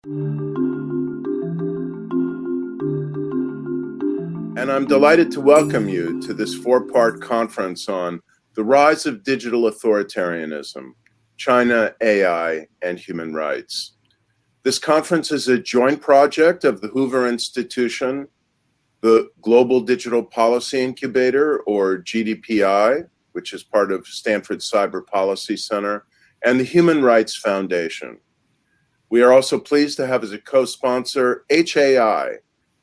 And I'm delighted to welcome you to this four-part conference on the rise of digital authoritarianism, China, AI, and human rights. This conference is a joint project of the Hoover Institution, the Global Digital Policy Incubator, or GDPI, which is part of Stanford Cyber Policy Center, and the Human Rights Foundation. We are also pleased to have as a co-sponsor HAI,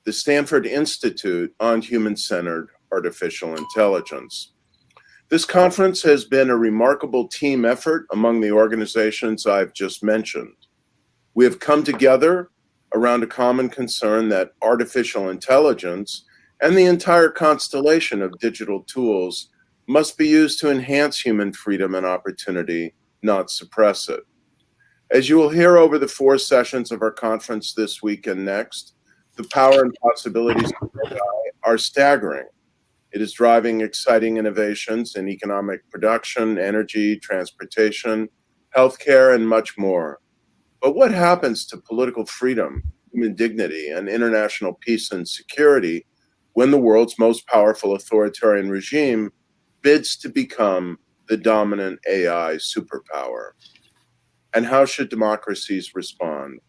the Stanford Institute on Human-Centered Artificial Intelligence. This conference has been a remarkable team effort among the organizations I've just mentioned. We have come together around a common concern that artificial intelligence and the entire constellation of digital tools must be used to enhance human freedom and opportunity, not suppress it. As you will hear over the 4 sessions of our conference this week and next, the power and possibilities of AI are staggering. It is driving exciting innovations in economic production, energy, transportation, healthcare, and much more. But what happens to political freedom, human dignity, and international peace and security when the world's most powerful authoritarian regime bids to become the dominant AI superpower? And how should democracies respond?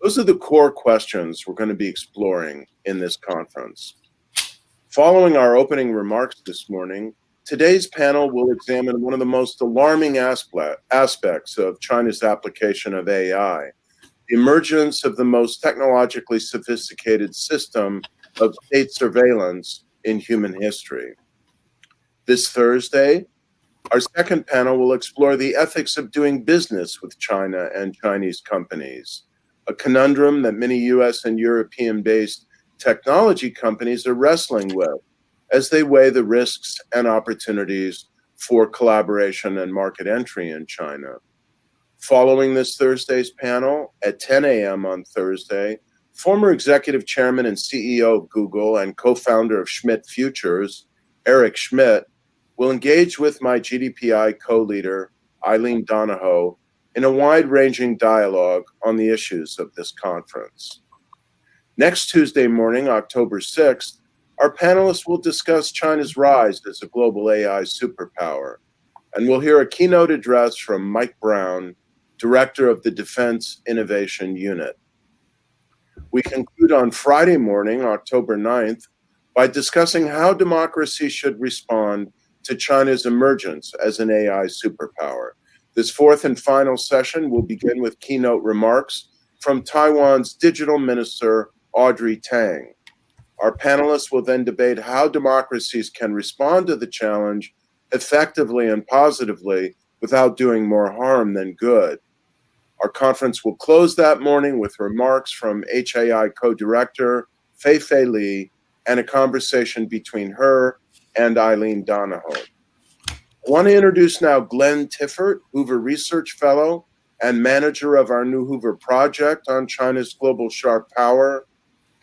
Those are the core questions we're going to be exploring in this conference. Following our opening remarks this morning, today's panel will examine one of the most alarming aspects of China's application of AI, the emergence of the most technologically sophisticated system of state surveillance in human history. This Thursday, our second panel will explore the ethics of doing business with China and Chinese companies, a conundrum that many US and European-based technology companies are wrestling with as they weigh the risks and opportunities for collaboration and market entry in China. Following this Thursday's panel, at 10 a.m. on Thursday, former executive chairman and CEO of Google and co-founder of Schmidt Futures, Eric Schmidt, will engage with my GDPI co-leader, Eileen Donahoe, in a wide-ranging dialogue on the issues of this conference. Next Tuesday morning, October 6th, our panelists will discuss China's rise as a global AI superpower, and we'll hear a keynote address from Mike Brown, director of the Defense Innovation Unit. We conclude on Friday morning, October 9th, by discussing how democracy should respond to China's emergence as an AI superpower. This fourth and final session will begin with keynote remarks from Taiwan's digital minister, Audrey Tang. Our panelists will then debate how democracies can respond to the challenge effectively and positively without doing more harm than good. Our conference will close that morning with remarks from HAI co-director Fei Li and a conversation between her and Eileen Donahoe. I want to introduce now Glenn Tiffert, Hoover Research Fellow and manager of our new Hoover project on China's global sharp power,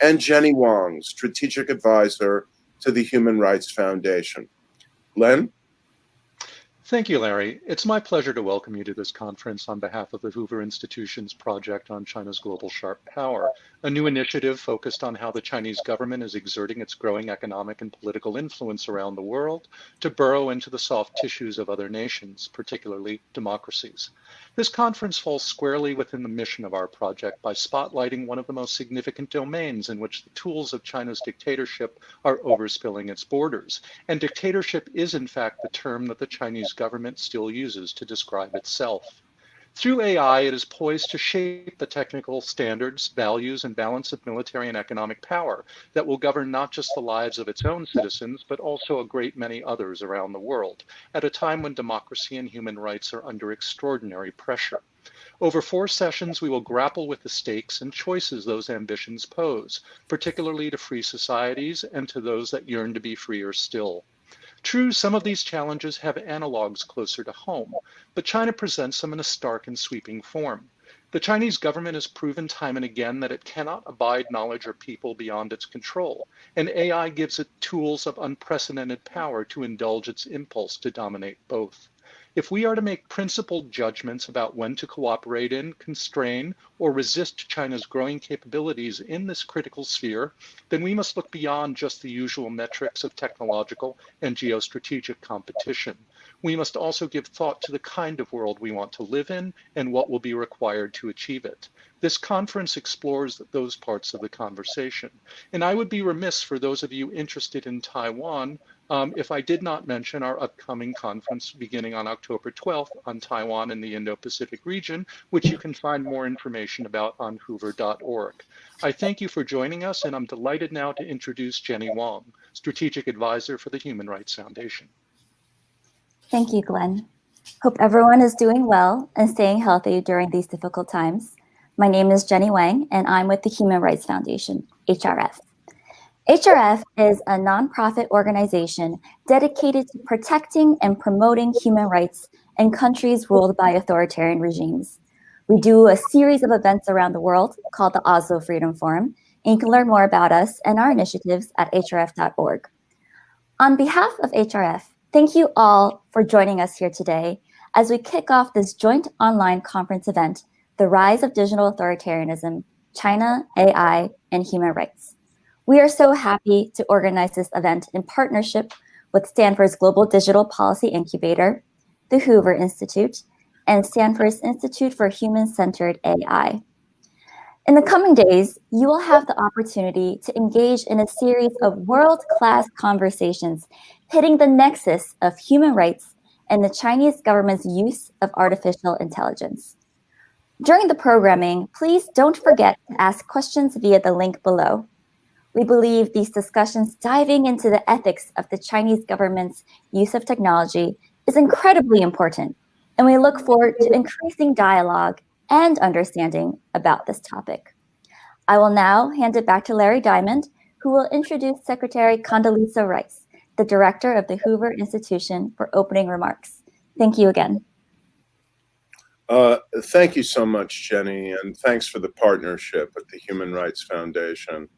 and Jenny Wang, strategic advisor to the Human Rights Foundation. Glenn? Thank you, Larry. It's my pleasure to welcome you to this conference on behalf of the Hoover Institution's project on China's global sharp power, a new initiative focused on how the Chinese government is exerting its growing economic and political influence around the world to burrow into the soft tissues of other nations, particularly democracies. This conference falls squarely within the mission of our project by spotlighting one of the most significant domains in which the tools of China's dictatorship are overspilling its borders. And dictatorship is, in fact, the term that the Chinese government still uses to describe itself. Through AI, it is poised to shape the technical standards, values, and balance of military and economic power that will govern not just the lives of its own citizens, but also a great many others around the world, at a time when democracy and human rights are under extraordinary pressure. Over 4 sessions, we will grapple with the stakes and choices those ambitions pose, particularly to free societies and to those that yearn to be freer still. True, some of these challenges have analogs closer to home, but China presents them in a stark and sweeping form. The Chinese government has proven time and again that it cannot abide knowledge or people beyond its control, and AI gives it tools of unprecedented power to indulge its impulse to dominate both. If we are to make principled judgments about when to cooperate in, constrain, or resist China's growing capabilities in this critical sphere, then we must look beyond just the usual metrics of technological and geostrategic competition. We must also give thought to the kind of world we want to live in and what will be required to achieve it. This conference explores those parts of the conversation. And I would be remiss for those of you interested in Taiwan if I did not mention our upcoming conference beginning on October 12th on Taiwan and the Indo-Pacific region, which you can find more information about on hoover.org. I thank you for joining us, and I'm delighted now to introduce Jenny Wang, Strategic Advisor for the Human Rights Foundation. Thank you, Glenn. Hope everyone is doing well and staying healthy during these difficult times. My name is Jenny Wang, and I'm with the Human Rights Foundation, HRF. HRF is a nonprofit organization dedicated to protecting and promoting human rights in countries ruled by authoritarian regimes. We do a series of events around the world called the Oslo Freedom Forum, and you can learn more about us and our initiatives at hrf.org. On behalf of HRF, thank you all for joining us here today as we kick off this joint online conference event, The Rise of Digital Authoritarianism, China, AI, and Human Rights. We are so happy to organize this event in partnership with Stanford's Global Digital Policy Incubator, the Hoover Institute, and Stanford's Institute for Human-Centered AI. In the coming days, you will have the opportunity to engage in a series of world-class conversations hitting the nexus of human rights and the Chinese government's use of artificial intelligence. During the programming, please don't forget to ask questions via the link below. We believe these discussions diving into the ethics of the Chinese government's use of technology is incredibly important, and we look forward to increasing dialogue and understanding about this topic. I will now hand it back to Larry Diamond, who will introduce Secretary Condoleezza Rice, the director of the Hoover Institution, for opening remarks. Thank you again. Thank you so much, Jenny, and thanks for the partnership with the Human Rights Foundation.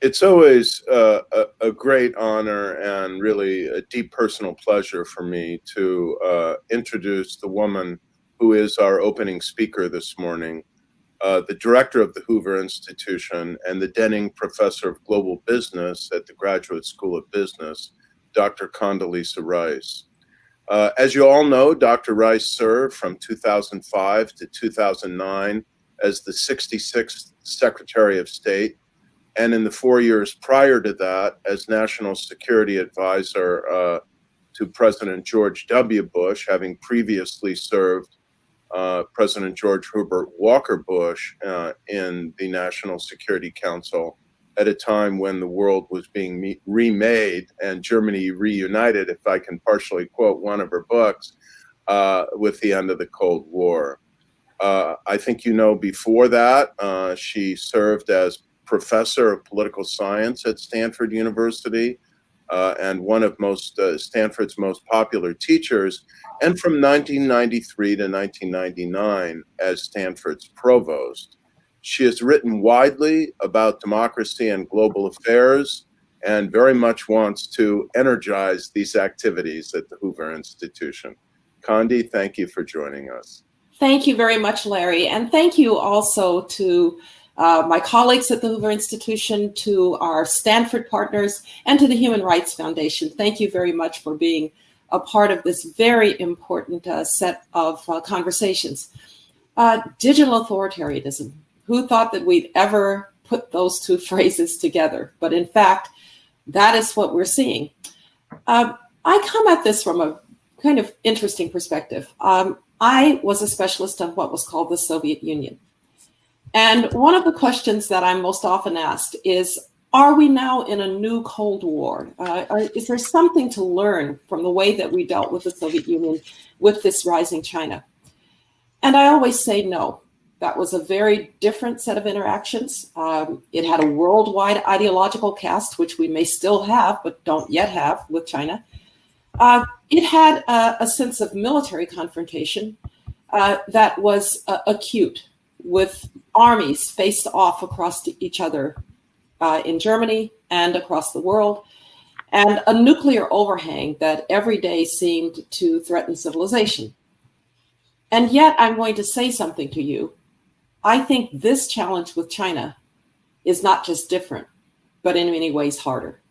It's always a great honor and really a deep personal pleasure for me to introduce the woman who is our opening speaker this morning, the director of the Hoover Institution and the Denning Professor of Global Business at the Graduate School of Business, Dr. Condoleezza Rice. As you all know, Dr. Rice served from 2005 to 2009 as the 66th Secretary of State, and in the 4 years prior to that as National Security Advisor to President George W. Bush, having previously served President George Herbert Walker Bush in the National Security Council at a time when the world was being remade and Germany reunited, if I can partially quote one of her books, with the end of the Cold War. I think you know before that, she served as professor of political science at Stanford University and one of Stanford's most popular teachers, and from 1993 to 1999 as Stanford's provost. She has written widely about democracy and global affairs and very much wants to energize these activities at the Hoover Institution. Condi, thank you for joining us. Thank you very much, Larry. And thank you also to my colleagues at the Hoover Institution, to our Stanford partners, and to the Human Rights Foundation. Thank you very much for being a part of this very important set of conversations. Digital authoritarianism. Who thought that we'd ever put those two phrases together? But in fact, that is what we're seeing. I come at this from a kind of interesting perspective. I was a specialist on what was called the Soviet Union. And one of the questions that I'm most often asked is, are we now in a new Cold War? Is there something to learn from the way that we dealt with the Soviet Union with this rising China? And I always say no. That was a very different set of interactions. It had a worldwide ideological cast, which we may still have, but don't yet have with China. It had a sense of military confrontation that was acute, with armies faced off across each other in Germany and across the world. and a nuclear overhang that every day seemed to threaten civilization. And yet, I'm going to say something to you. I think this challenge with China is not just different, but in many ways harder.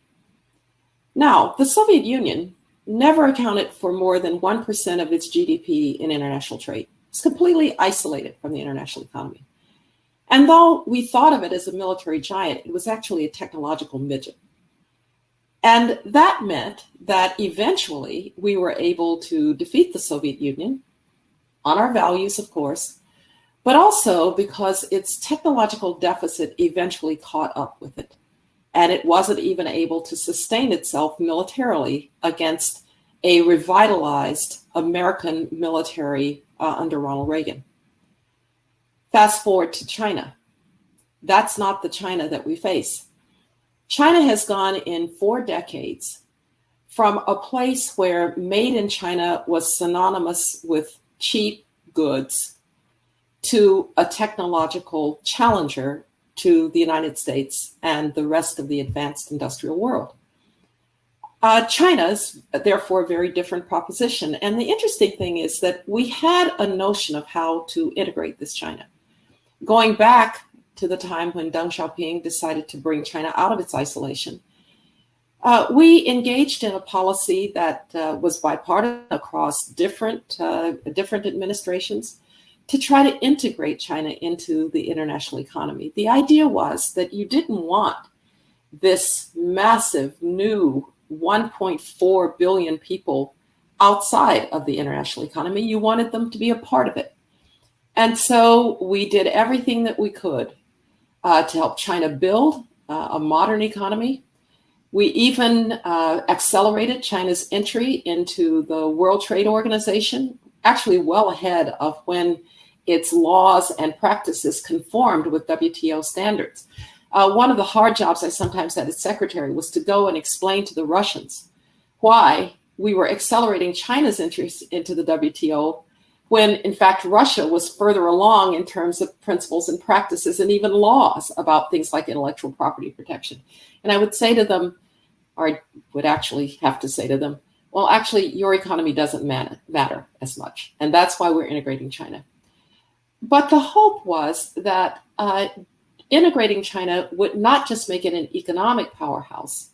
Now, the Soviet Union never accounted for more than 1% of its GDP in international trade. It's completely isolated from the international economy. And though we thought of it as a military giant, it was actually a technological midget. And that meant that eventually we were able to defeat the Soviet Union on our values, of course, but also because its technological deficit eventually caught up with it. And it wasn't even able to sustain itself militarily against a revitalized American military under Ronald Reagan. Fast forward to China. That's not the China that we face. China has gone in 4 decades from a place where made in China was synonymous with cheap goods to a technological challenger to the United States and the rest of the advanced industrial world. China's therefore a very different proposition. And the interesting thing is that we had a notion of how to integrate this China. Going back to the time when Deng Xiaoping decided to bring China out of its isolation, we engaged in a policy that was bipartisan across different administrations to try to integrate China into the international economy. The idea was that you didn't want this massive new 1.4 billion people outside of the international economy. You wanted them to be a part of it. And so we did everything that we could to help China build a modern economy. We even accelerated China's entry into the World Trade Organization, actually well ahead of when its laws and practices conformed with WTO standards. One of the hard jobs I sometimes had as secretary was to go and explain to the Russians why we were accelerating China's entry into the WTO when, in fact, Russia was further along in terms of principles and practices and even laws about things like intellectual property protection. And I would say to them, or I would actually have to say to them, well, actually, your economy doesn't matter as much. And that's why we're integrating China. But the hope was that integrating China would not just make it an economic powerhouse,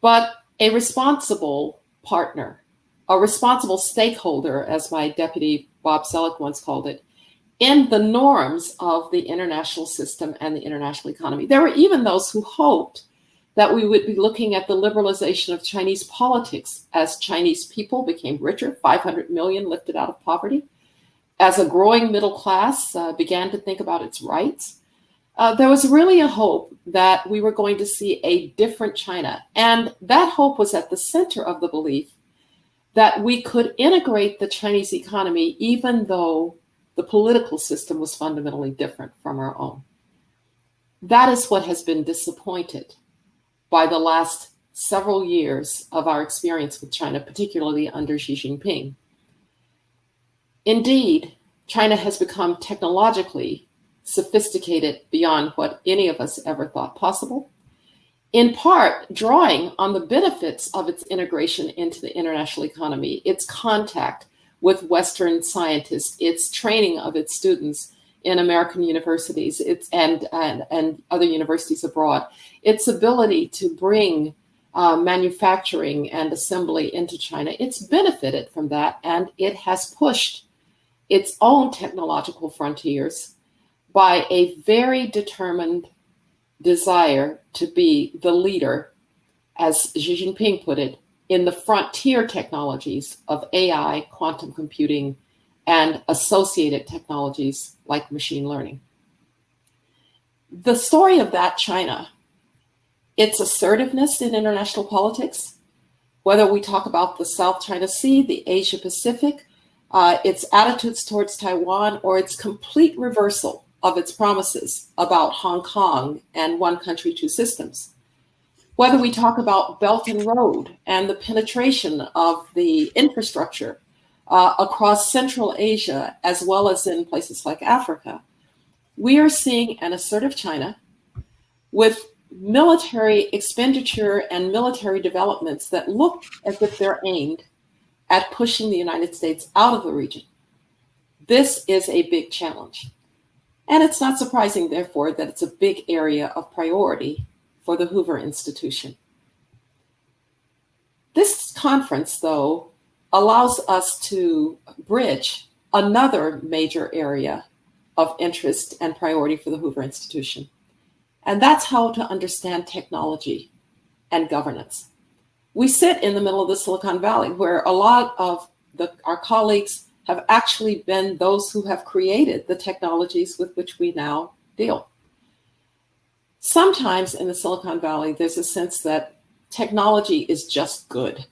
but a responsible partner, a responsible stakeholder, as my deputy Bob Selleck once called it, in the norms of the international system and the international economy. There were even those who hoped that we would be looking at the liberalization of Chinese politics as Chinese people became richer, 500 million lifted out of poverty, as a growing middle class began to think about its rights. There was really a hope that we were going to see a different China. And that hope was at the center of the belief that we could integrate the Chinese economy even though the political system was fundamentally different from our own. That is what has been disappointed by the last several years of our experience with China, particularly under Xi Jinping. Indeed, China has become technologically sophisticated beyond what any of us ever thought possible, in part drawing on the benefits of its integration into the international economy, its contact with Western scientists, its training of its students in American universities and other universities abroad, its ability to bring manufacturing and assembly into China. It's benefited from that, and it has pushed its own technological frontiers by a very determined desire to be the leader, as Xi Jinping put it, in the frontier technologies of AI, quantum computing, and associated technologies like machine learning. The story of that China, its assertiveness in international politics, whether we talk about the South China Sea, the Asia Pacific, its attitudes towards Taiwan, or its complete reversal of its promises about Hong Kong and one country, two systems. Whether we talk about Belt and Road and the penetration of the infrastructure across Central Asia, as well as in places like Africa, we are seeing an assertive China with military expenditure and military developments that look as if they're aimed at pushing the United States out of the region. This is a big challenge. And it's not surprising, therefore, that it's a big area of priority for the Hoover Institution. This conference, though, allows us to bridge another major area of interest and priority for the Hoover Institution. And that's how to understand technology and governance. We sit in the middle of the Silicon Valley, where a lot of our colleagues have actually been those who have created the technologies with which we now deal. Sometimes in the Silicon Valley, there's a sense that technology is just good.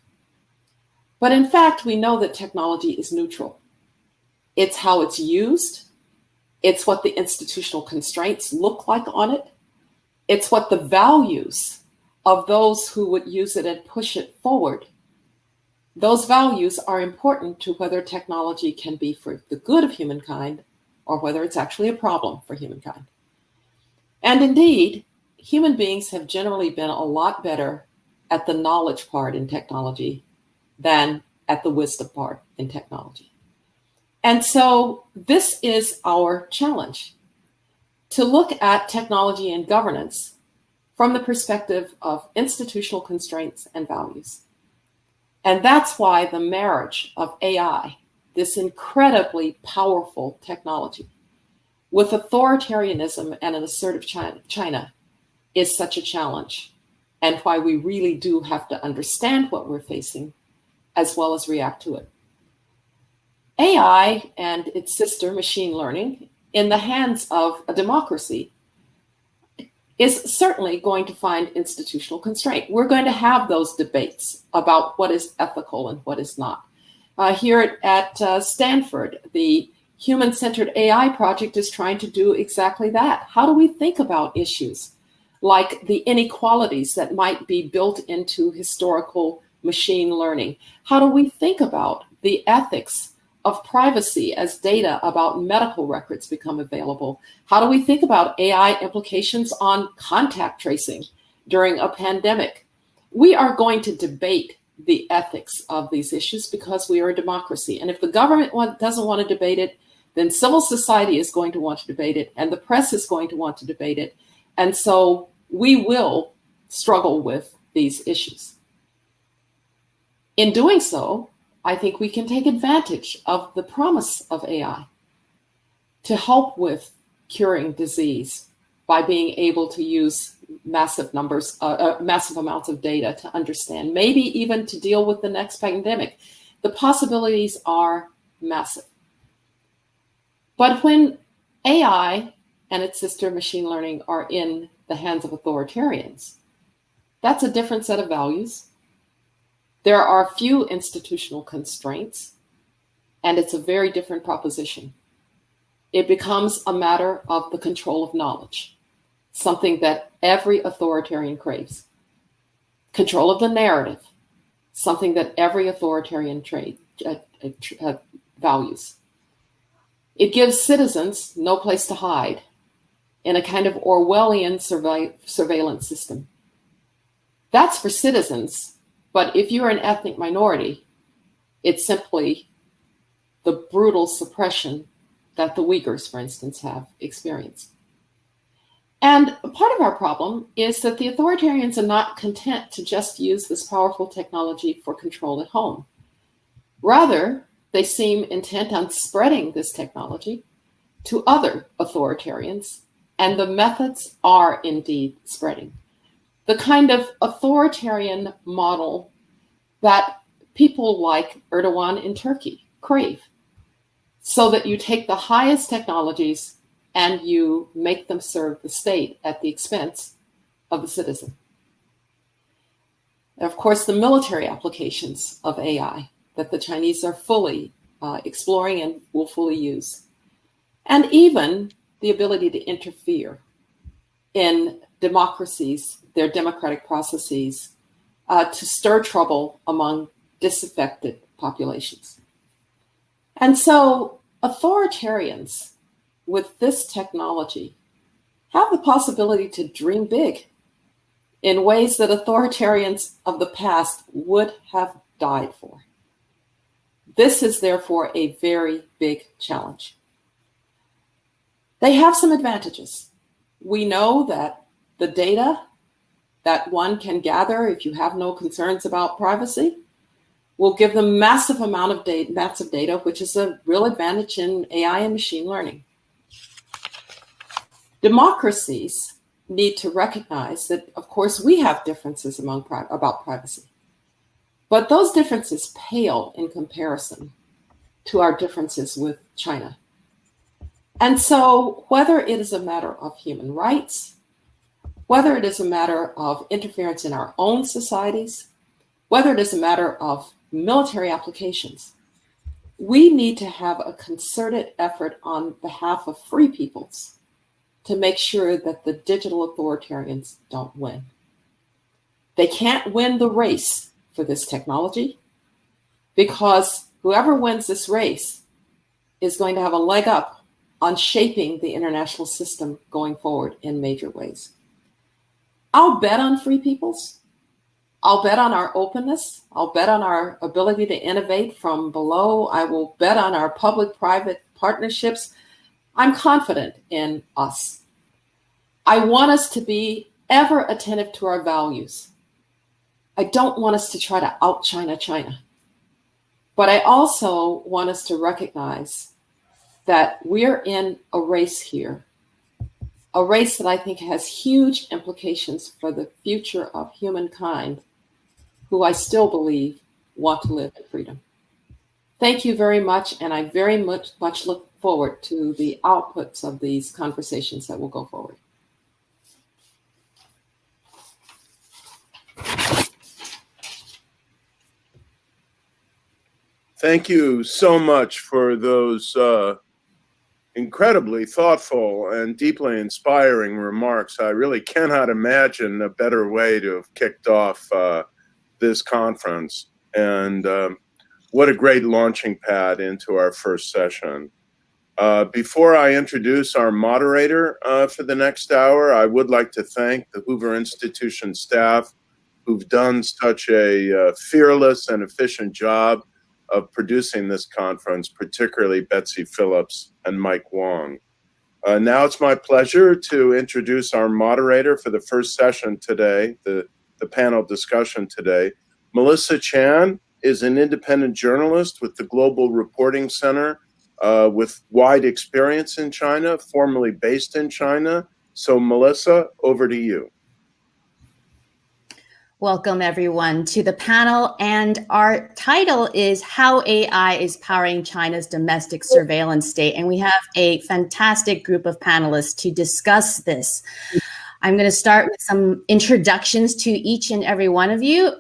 But in fact, we know that technology is neutral. It's how it's used. It's what the institutional constraints look like on it. It's what the values of those who would use it and push it forward. Those values are important to whether technology can be for the good of humankind or whether it's actually a problem for humankind. And indeed, human beings have generally been a lot better at the knowledge part in technology than at the wisdom part in technology. And so this is our challenge, to look at technology and governance from the perspective of institutional constraints and values. And that's why the marriage of AI, this incredibly powerful technology, with authoritarianism and an assertive China is such a challenge, and why we really do have to understand what we're facing as well as react to it. AI and its sister, machine learning, in the hands of a democracy is certainly going to find institutional constraint. We're going to have those debates about what is ethical and what is not. Here at Stanford, the Human-Centered AI Project is trying to do exactly that. How do we think about issues like the inequalities that might be built into historical machine learning? How do we think about the ethics of privacy as data about medical records become available? How do we think about AI implications on contact tracing during a pandemic? We are going to debate the ethics of these issues because we are a democracy. And if the government doesn't want to debate it, then civil society is going to want to debate it, and the press is going to want to debate it. And so we will struggle with these issues. In doing so, I think we can take advantage of the promise of AI to help with curing disease by being able to use massive amounts of data to understand, maybe even to deal with the next pandemic. The possibilities are massive. But when AI and its sister machine learning are in the hands of authoritarians, that's a different set of values. There are few institutional constraints, and it's a very different proposition. It becomes a matter of the control of knowledge, something that every authoritarian craves. Control of the narrative, something that every authoritarian values. It gives citizens no place to hide in a kind of Orwellian surveillance system. That's for citizens. But if you're an ethnic minority, it's simply the brutal suppression that the Uyghurs, for instance, have experienced. And part of our problem is that the authoritarians are not content to just use this powerful technology for control at home. Rather, they seem intent on spreading this technology to other authoritarians, and the methods are indeed spreading. The kind of authoritarian model that people like Erdogan in Turkey crave, so that you take the highest technologies and you make them serve the state at the expense of the citizen. And of course, the military applications of AI that the Chinese are fully exploring and will fully use, and even the ability to interfere in democracies, their democratic processes, to stir trouble among disaffected populations. And so authoritarians with this technology have the possibility to dream big in ways that authoritarians of the past would have died for. This is therefore a very big challenge. They have some advantages. We know that the data that one can gather if you have no concerns about privacy will give them massive data, which is a real advantage in AI and machine learning. Democracies need to recognize that, of course, we have differences about privacy, but those differences pale in comparison to our differences with China. And so whether it is a matter of human rights, whether it is a matter of interference in our own societies, whether it is a matter of military applications, we need to have a concerted effort on behalf of free peoples to make sure that the digital authoritarians don't win. They can't win the race for this technology because whoever wins this race is going to have a leg up on shaping the international system going forward in major ways. I'll bet on free peoples. I'll bet on our openness. I'll bet on our ability to innovate from below. I will bet on our public-private partnerships. I'm confident in us. I want us to be ever attentive to our values. I don't want us to try to out-China China. But I also want us to recognize that we're in a race here, a race that I think has huge implications for the future of humankind, who I still believe want to live in freedom. Thank you very much, and I very much look forward to the outputs of these conversations that will go forward. Thank you so much for those incredibly thoughtful and deeply inspiring remarks. I really cannot imagine a better way to have kicked off this conference. And what a great launching pad into our first session. Before I introduce our moderator for the next hour, I would like to thank the Hoover Institution staff who've done such a fearless and efficient job of producing this conference, particularly Betsy Phillips and Mike Wang. Now it's my pleasure to introduce our moderator for the first session today, the panel discussion today. Melissa Chan is an independent journalist with the Global Reporting Center with wide experience in China, formerly based in China. So Melissa, over to you. Welcome everyone to the panel, and our title is How AI is Powering China's Domestic Surveillance State, and we have a fantastic group of panelists to discuss this. I'm going to start with some introductions to each and every one of you.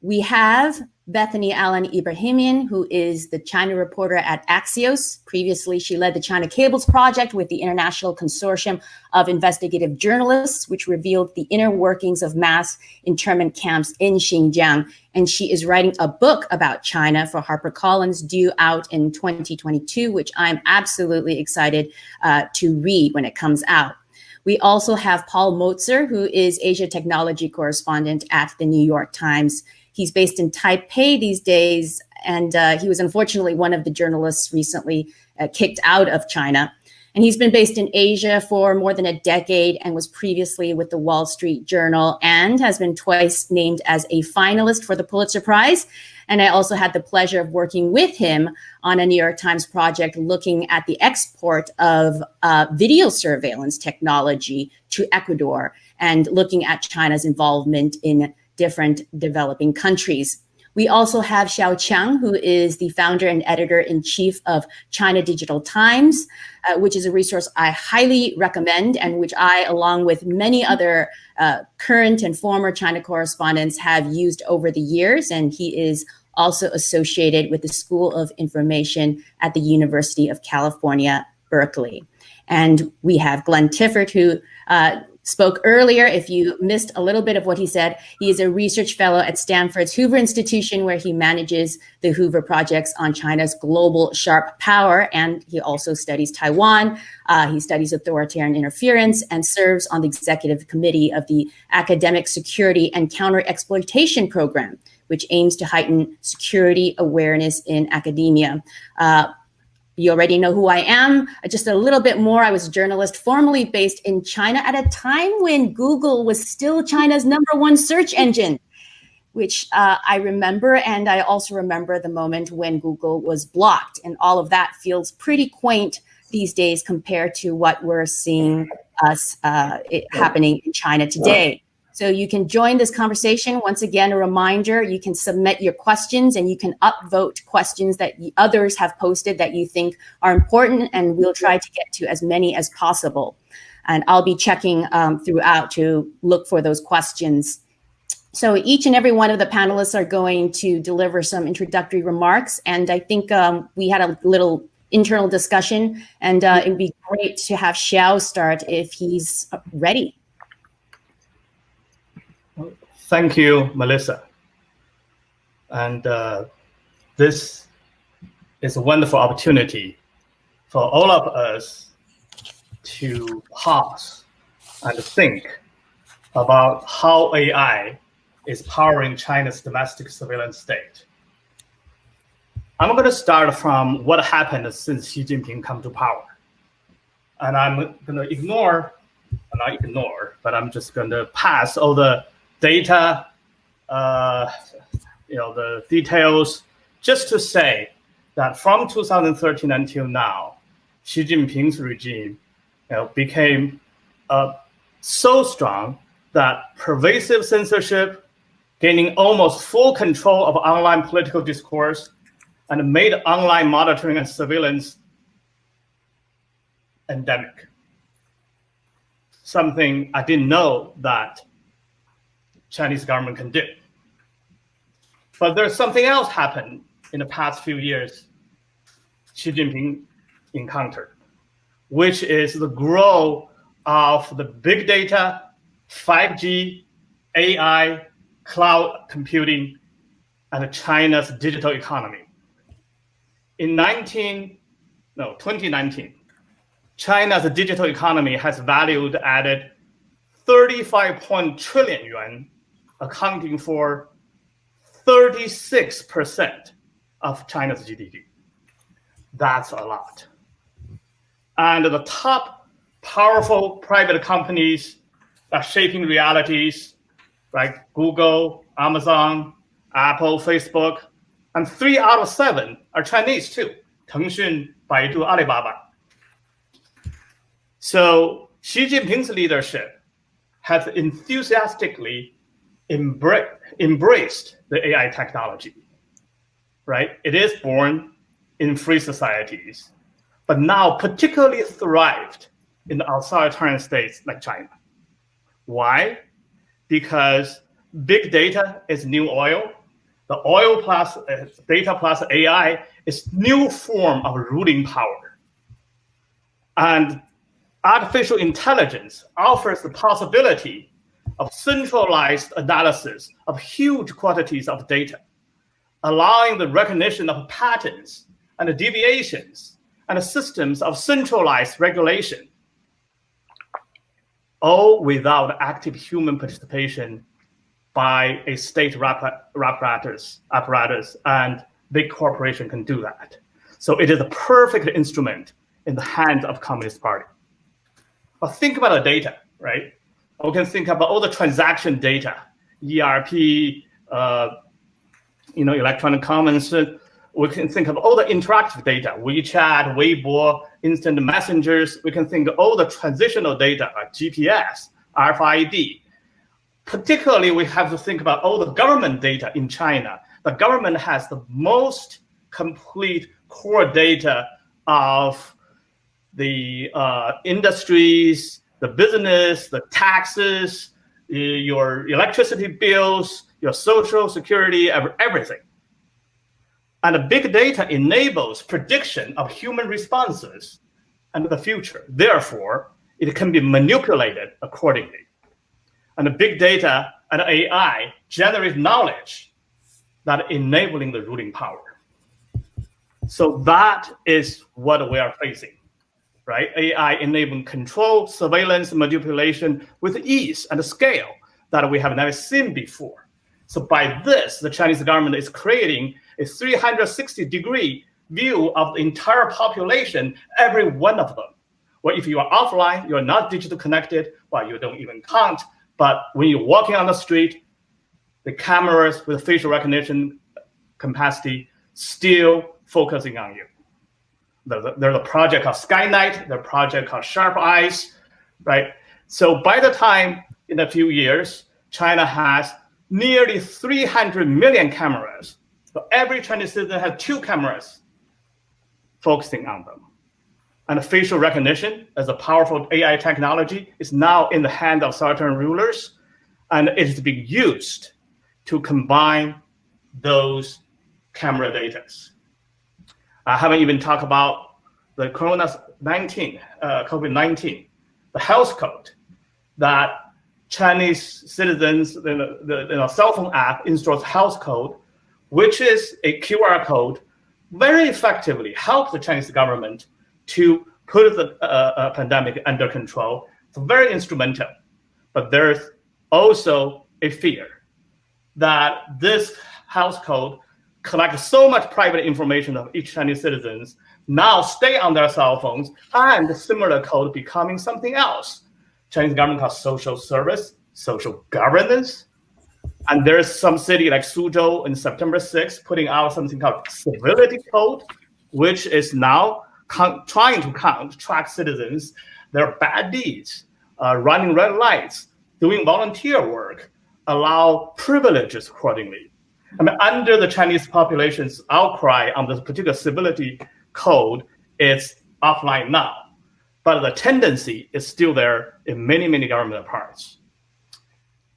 We have Bethany Allen-Ebrahimian, who is the China reporter at Axios. Previously, she led the China Cables Project with the International Consortium of Investigative Journalists, which revealed the inner workings of mass internment camps in Xinjiang. And she is writing a book about China for HarperCollins, due out in 2022, which I'm absolutely excited to read when it comes out. We also have Paul Mozur, who is Asia Technology Correspondent at the New York Times. He's based in Taipei these days, and he was unfortunately one of the journalists recently kicked out of China. And he's been based in Asia for more than a decade and was previously with the Wall Street Journal and has been twice named as a finalist for the Pulitzer Prize. And I also had the pleasure of working with him on a New York Times project looking at the export of video surveillance technology to Ecuador and looking at China's involvement in different developing countries. We also have Xiao Qiang, who is the founder and editor-in-chief of China Digital Times, which is a resource I highly recommend and which I, along with many other current and former China correspondents, have used over the years. And he is also associated with the School of Information at the University of California, Berkeley. And we have Glenn Tiffert, who spoke earlier. If you missed a little bit of what he said, he is a research fellow at Stanford's Hoover Institution, where he manages the Hoover projects on China's global sharp power. And he also studies Taiwan. He studies authoritarian interference and serves on the executive committee of the Academic Security and Counter-Exploitation Program, which aims to heighten security awareness in academia. You already know who I am. Just a little bit more. I was a journalist formerly based in China at a time when Google was still China's #1 search engine, which I remember. And I also remember the moment when Google was blocked. And all of that feels pretty quaint these days compared to what we're seeing happening in China today. So you can join this conversation. Once again, a reminder, you can submit your questions and you can upvote questions that others have posted that you think are important, and we'll try to get to as many as possible. And I'll be checking throughout to look for those questions. So each and every one of the panelists are going to deliver some introductory remarks. And I think we had a little internal discussion, and it'd be great to have Xiao start if he's ready. Thank you, Melissa. And this is a wonderful opportunity for all of us to pause and think about how AI is powering China's domestic surveillance state. I'm going to start from what happened since Xi Jinping come to power. And I'm going to but I'm just going to pass all the data, the details, just to say that from 2013 until now, Xi Jinping's regime became so strong that pervasive censorship, gaining almost full control of online political discourse, and made online monitoring and surveillance endemic. Something I didn't know that Chinese government can do. But there's something else happened in the past few years Xi Jinping encountered, which is the growth of the big data, 5G, AI, cloud computing, and China's digital economy. In 2019, China's digital economy has valued added 35 trillion yuan, accounting for 36% of China's GDP. That's a lot. And the top powerful private companies are shaping realities, like Google, Amazon, Apple, Facebook, and 3 out of 7 are Chinese too, Tencent, Baidu, Alibaba. So Xi Jinping's leadership has enthusiastically embraced the AI technology, right? It is born in free societies, but now particularly thrived in the authoritarian states like China. Why? Because big data is new oil. The oil plus data plus AI is new form of ruling power. And artificial intelligence offers the possibility of centralized analysis of huge quantities of data, allowing the recognition of patterns and deviations and systems of centralized regulation, all without active human participation by a state apparatus, and big corporation can do that. So it is a perfect instrument in the hands of Communist Party. But think about the data, right? We can think about all the transaction data, ERP, electronic commerce. We can think of all the interactive data, WeChat, Weibo, instant messengers. We can think of all the transitional data like GPS, RFID. Particularly, we have to think about all the government data in China. The government has the most complete core data of the industries, the business, the taxes, your electricity bills, your social security, everything. And the big data enables prediction of human responses and the future. Therefore, it can be manipulated accordingly. And the big data and AI generate knowledge that enabling the ruling power. So that is what we are facing, right? AI enabling control, surveillance, manipulation with ease and scale that we have never seen before. So by this, the Chinese government is creating a 360-degree view of the entire population, every one of them. Well, if you are offline, you're not digital connected, well, you don't even count. But when you're walking on the street, the cameras with facial recognition capacity still focusing on you. There's a project called Skynet, there's a project called Sharp Eyes, right? So by the time in a few years, China has nearly 300 million cameras. So every Chinese citizen has 2 cameras focusing on them. And facial recognition as a powerful AI technology is now in the hand of authoritarian rulers, and it is being used to combine those camera data. I haven't even talked about the COVID-19, the health code that Chinese citizens in a cell phone app installs health code, which is a QR code, very effectively helps the Chinese government to put the pandemic under control. It's very instrumental. But there's also a fear that this health code collects so much private information of each Chinese citizens, now stay on their cell phones, and similar code becoming something else. Chinese government calls social service, social governance. And there's some city like Suzhou in September 6th putting out something called civility code, which is now trying to track citizens, their bad deeds, running red lights, doing volunteer work, allow privileges accordingly. I mean, under the Chinese population's outcry on this particular civility code, it's offline now. But the tendency is still there in many, many government parts.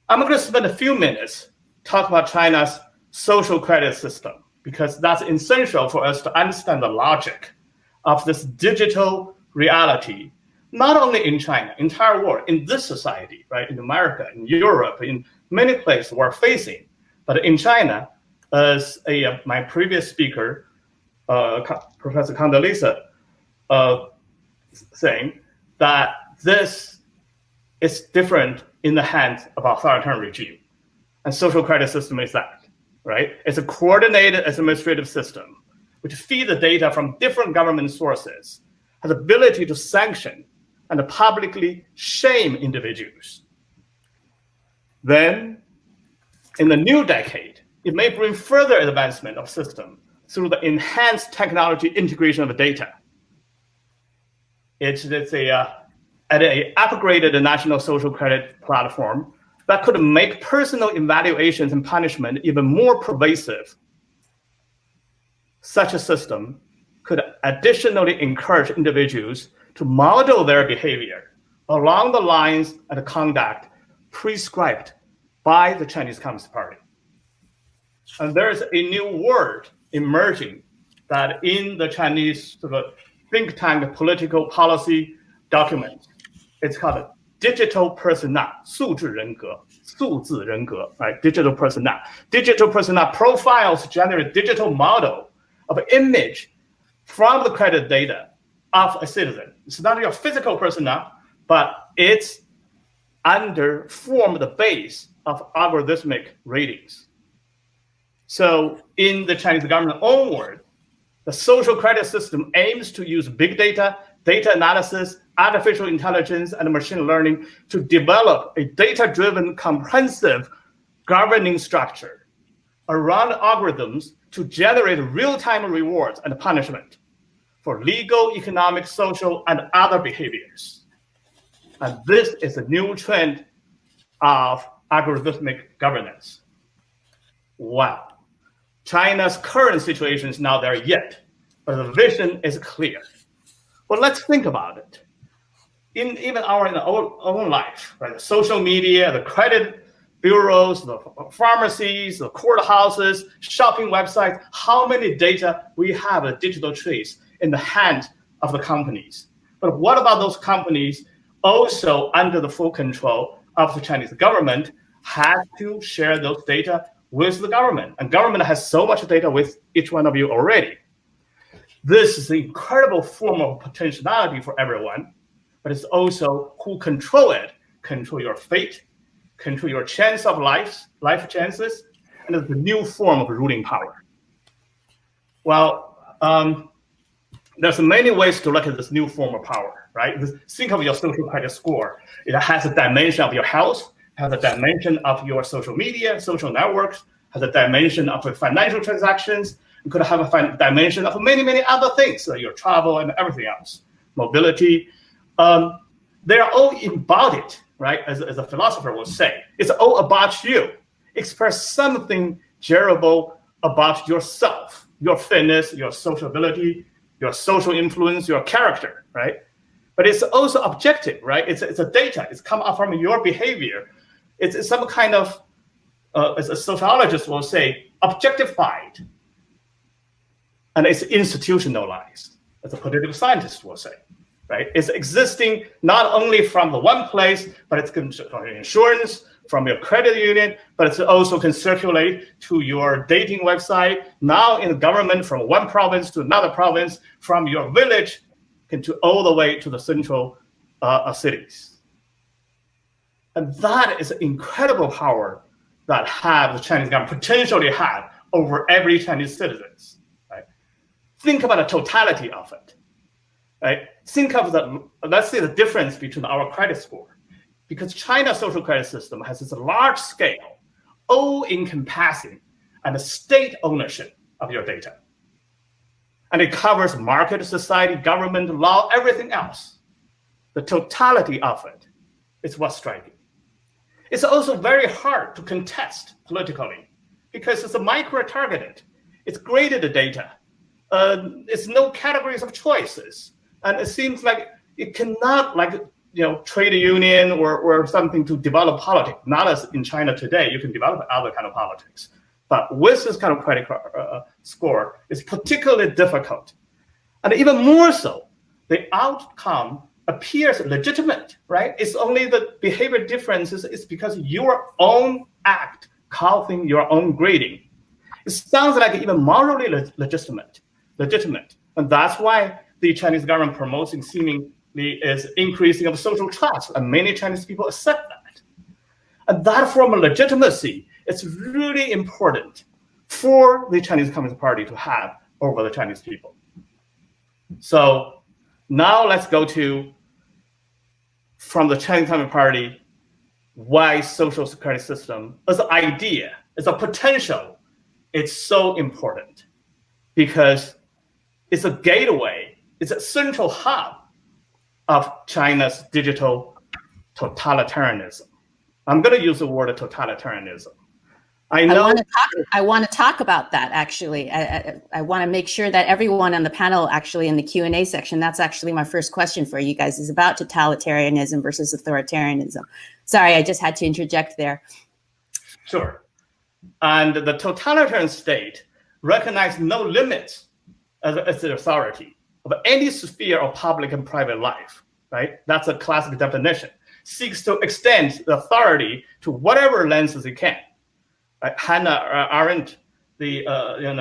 I'm going to spend a few minutes talk about China's social credit system, because that's essential for us to understand the logic of this digital reality, not only in China, entire world, in this society, right? In America, in Europe, in many places we're facing. But in China, as my previous speaker, Professor Condoleezza, saying that this is different in the hands of authoritarian regime. And social credit system is that, right? It's a coordinated administrative system which feeds the data from different government sources, has the ability to sanction and publicly shame individuals. Then, in the new decade, it may bring further advancement of system through the enhanced technology integration of data. It's an upgraded national social credit platform that could make personal evaluations and punishment even more pervasive. Such a system could additionally encourage individuals to model their behavior along the lines and conduct prescribed by the Chinese Communist Party. And there's a new word emerging that in the Chinese sort of think tank political policy document, it's called digital persona, 素质人格, 数字人格, right? Digital persona. Digital persona profiles generate digital model of an image from the credit data of a citizen. It's not your physical persona, but it's form the base of algorithmic ratings. So in the Chinese government own word, the social credit system aims to use big data, data analysis, artificial intelligence, and machine learning to develop a data-driven, comprehensive governing structure around algorithms to generate real-time rewards and punishment for legal, economic, social, and other behaviors. And this is a new trend of algorithmic governance. Wow. China's current situation is not there yet, but the vision is clear. Well, let's think about it. In even our own life, right? The social media, the credit bureaus, the pharmacies, the courthouses, shopping websites, how many data we have a digital trace in the hands of the companies. But what about those companies also under the full control of the Chinese government, has to share those data with the government. And government has so much data with each one of you already. This is an incredible form of potentiality for everyone, but it's also who control it, control your fate, control your chance of life chances, and it's a new form of ruling power. Well, there's many ways to look at this new form of power, right? Think of your social credit score. It has a dimension of your health, has a dimension of your social media, social networks, has a dimension of your financial transactions. It could have a dimension of many, many other things, like your travel and everything else, mobility. They are all embodied, right? As a philosopher will say, it's all about you. Express something durable about yourself, your fitness, your sociability, your social influence, your character, right? But it's also objective, right? It's a data. It's come up from your behavior. It's some kind of, as a sociologist will say, objectified. And it's institutionalized, as a political scientist will say, right? It's existing not only from the one place, but it's from your insurance, from your credit union, but it also can circulate to your dating website, now in the government, from one province to another province, from your village to all the way to the central cities. And that is an incredible power that the Chinese government potentially have over every Chinese citizens. Right? Think about the totality of it. Right? Think of let's say the difference between our credit score. Because China's social credit system has this large scale, all-encompassing, and state ownership of your data. And it covers market, society, government, law, everything else. The totality of it is what's striking. It's also very hard to contest politically because it's a micro-targeted. It's graded data. It's no categories of choices. And it seems like it cannot, trade union or something to develop politics. Not as in China today, you can develop other kind of politics. But with this kind of credit score, it's particularly difficult. And even more so, the outcome appears legitimate, right? It's only the behavior differences is because your own act causing your own grading. It sounds like even morally legitimate. And that's why the Chinese government promoting seemingly is increasing of social trust, and many Chinese people accept that. And that form of legitimacy is really important for the Chinese Communist Party to have over the Chinese people. So now let's go to, from the Chinese Communist Party, why social security system as an idea, as a potential, it's so important. Because it's a gateway, it's a central hub of China's digital totalitarianism. I'm going to use the word totalitarianism. I want to talk about that, actually. I want to make sure that everyone on the panel, actually, in the Q&A section, that's actually my first question for you guys, is about totalitarianism versus authoritarianism. Sorry, I just had to interject there. Sure. And the totalitarian state recognizes no limits as the authority of any sphere of public and private life, right? That's a classic definition. Seeks to extend the authority to whatever lenses it can. Right? Hannah Arendt, the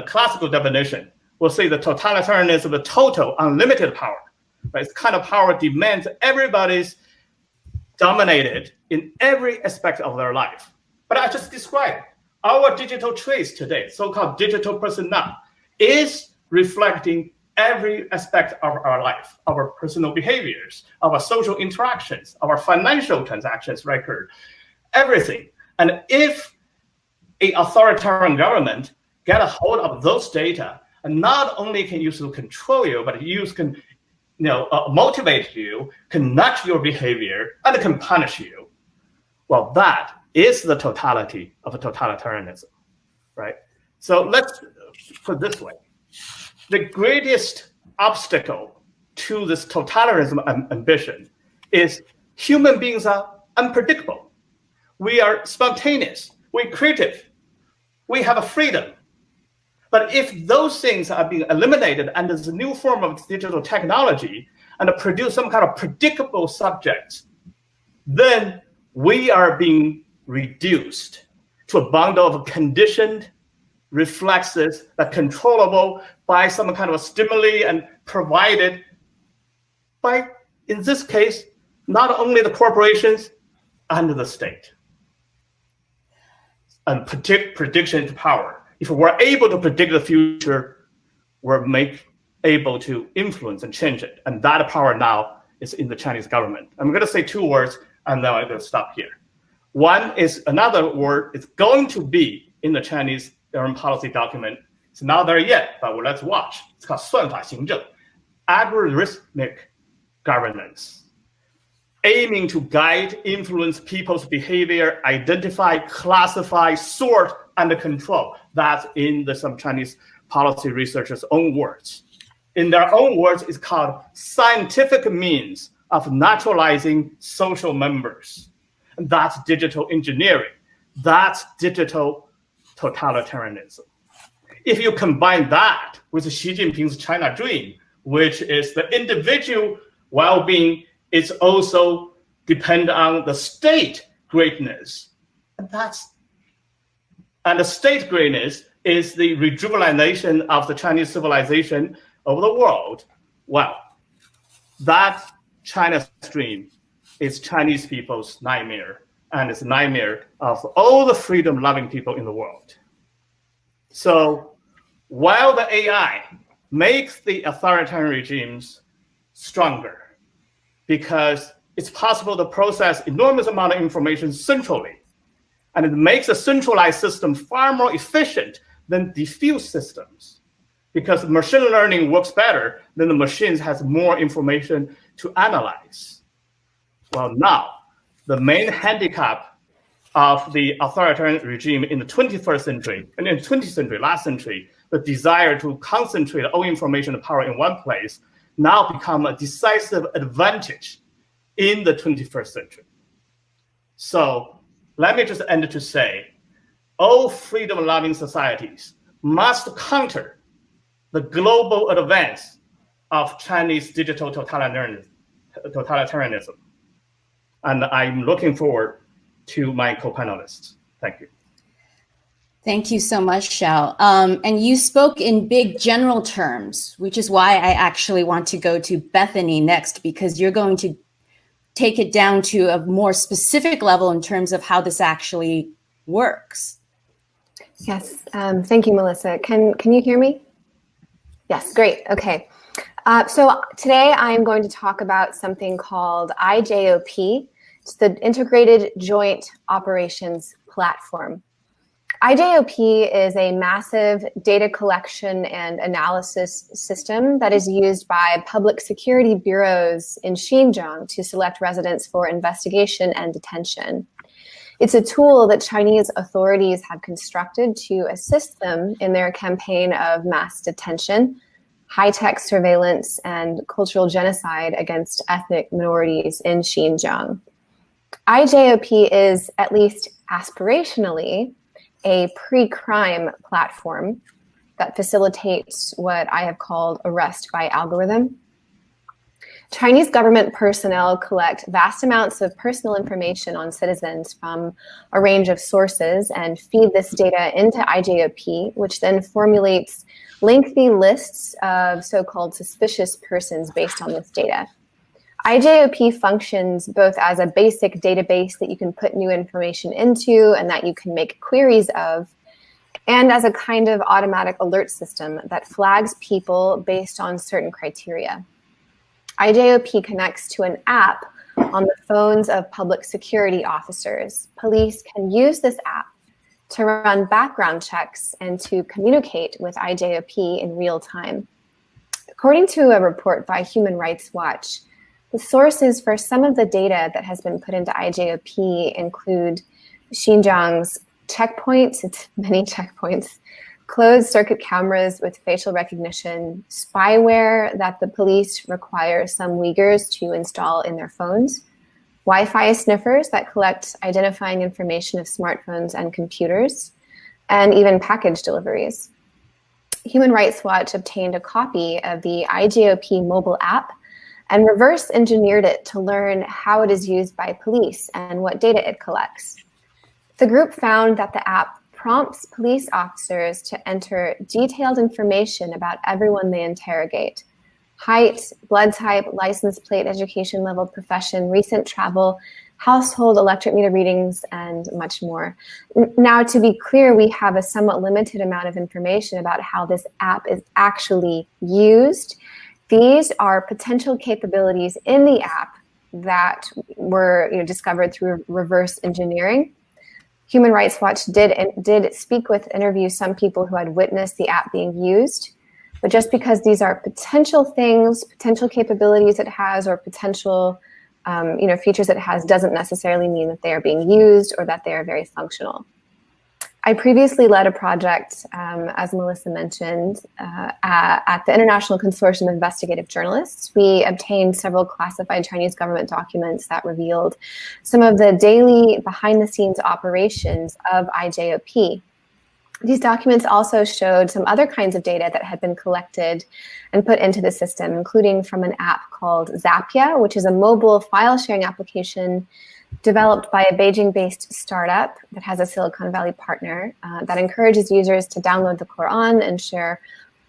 classical definition, will say the totalitarianism, the total unlimited power. Right? It's kind of power demands everybody's dominated in every aspect of their life. But I just described our digital trace today, so-called digital persona, is reflecting every aspect of our life, our personal behaviors, our social interactions, our financial transactions record, everything. And if an authoritarian government get a hold of those data, and not only can use to control you, but can motivate you, can nudge your behavior, and can punish you, well, that is the totality of a totalitarianism, right? So let's put it this way. The greatest obstacle to this totalitarianism ambition is human beings are unpredictable. We are spontaneous. We're creative. We have a freedom. But if those things are being eliminated under this new form of digital technology and produce some kind of predictable subjects then we are being reduced to a bundle of conditioned reflexes that are controllable by some kind of stimuli and provided by, in this case, not only the corporations and the state. And prediction to power. If we're able to predict the future, we're able to influence and change it. And that power now is in the Chinese government. I'm going to say two words, and then I'm going to stop here. One is another word. It's going to be in the Chinese foreign policy document. It's not there yet, but let's watch. It's called 算法行政, algorithmic governance, aiming to guide, influence people's behavior, identify, classify, sort, and control. That's in some Chinese policy researchers' own words. In their own words, it's called scientific means of naturalizing social members. And that's digital engineering. That's digital totalitarianism. If you combine that with Xi Jinping's China dream, which is the individual well-being, it's also depend on the state greatness. And the state greatness is the rejuvenation of the Chinese civilization over the world. Well, that China's dream is Chinese people's nightmare, and it's a nightmare of all the freedom-loving people in the world. So while the AI makes the authoritarian regimes stronger, because it's possible to process enormous amount of information centrally, and it makes a centralized system far more efficient than diffuse systems, because machine learning works better than the machines has more information to analyze. Well, now, the main handicap of the authoritarian regime in the 21st century, and in the 20th century, last century, the desire to concentrate all information and power in one place now become a decisive advantage in the 21st century. So let me just end to say, all freedom-loving societies must counter the global advance of Chinese digital totalitarianism. And I'm looking forward to my co-panelists. Thank you. Thank you so much, Xiao. And you spoke in big general terms, which is why I actually want to go to Bethany next, because you're going to take it down to a more specific level in terms of how this actually works. Yes, thank you, Melissa. Can you hear me? Yes, great, okay. So today I'm going to talk about something called IJOP. It's the Integrated Joint Operations Platform. IJOP is a massive data collection and analysis system that is used by public security bureaus in Xinjiang to select residents for investigation and detention. It's a tool that Chinese authorities have constructed to assist them in their campaign of mass detention, high-tech surveillance, and cultural genocide against ethnic minorities in Xinjiang. IJOP is, at least aspirationally, a pre-crime platform that facilitates what I have called arrest by algorithm. Chinese government personnel collect vast amounts of personal information on citizens from a range of sources and feed this data into IJOP, which then formulates lengthy lists of so-called suspicious persons based on this data. IJOP functions both as a basic database that you can put new information into and that you can make queries of, and as a kind of automatic alert system that flags people based on certain criteria. IJOP connects to an app on the phones of public security officers. Police can use this app to run background checks and to communicate with IJOP in real time. According to a report by Human Rights Watch, the sources for some of the data that has been put into IJOP include Xinjiang's checkpoints, it's many checkpoints, closed circuit cameras with facial recognition, spyware that the police require some Uyghurs to install in their phones, Wi-Fi sniffers that collect identifying information of smartphones and computers, and even package deliveries. Human Rights Watch obtained a copy of the IJOP mobile app and reverse engineered it to learn how it is used by police and what data it collects. The group found that the app prompts police officers to enter detailed information about everyone they interrogate: height, blood type, license plate, education level, profession, recent travel, household electric meter readings, and much more. Now, to be clear, we have a somewhat limited amount of information about how this app is actually used. These are potential capabilities in the app that were discovered through reverse engineering. Human Rights Watch did speak with, interview some people who had witnessed the app being used. But just because these are potential things, potential capabilities it has, or potential features it has, doesn't necessarily mean that they are being used or that they are very functional. I previously led a project, as Melissa mentioned, at the International Consortium of Investigative Journalists. We obtained several classified Chinese government documents that revealed some of the daily behind-the-scenes operations of IJOP. These documents also showed some other kinds of data that had been collected and put into the system, including from an app called Zapier, which is a mobile file-sharing application developed by a Beijing-based startup that has a Silicon Valley partner that encourages users to download the Quran and share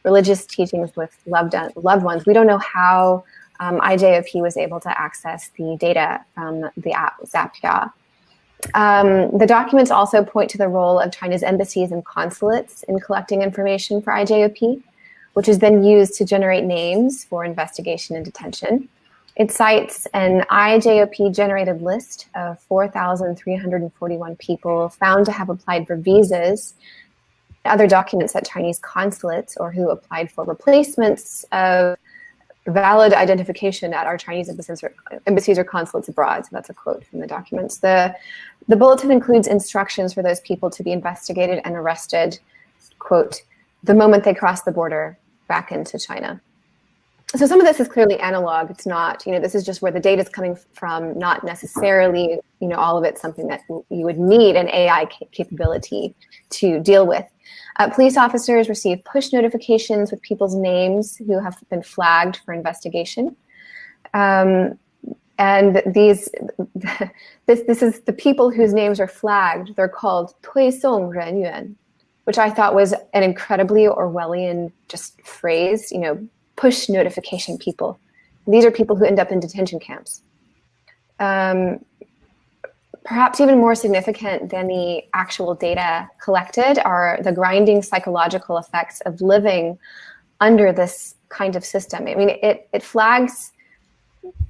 religious teachings with loved ones. We don't know how IJOP was able to access the data from the app Zapier. The documents also point to the role of China's embassies and consulates in collecting information for IJOP, which has been used to generate names for investigation and detention. It cites an IJOP-generated list of 4,341 people found to have applied for visas, other documents at Chinese consulates, or who applied for replacements of valid identification at our Chinese embassies or consulates abroad. So that's a quote from the documents. The bulletin includes instructions for those people to be investigated and arrested, quote, the moment they cross the border back into China. So some of this is clearly analog. It's not, this is just where the data is coming from, not necessarily, all of it something that you would need an AI capability to deal with. Police officers receive push notifications with people's names who have been flagged for investigation. And this is the people whose names are flagged. They're called 推送人员, which I thought was an incredibly Orwellian just phrase, push notification people. These are people who end up in detention camps. Perhaps even more significant than the actual data collected are the grinding psychological effects of living under this kind of system. I mean, it flags,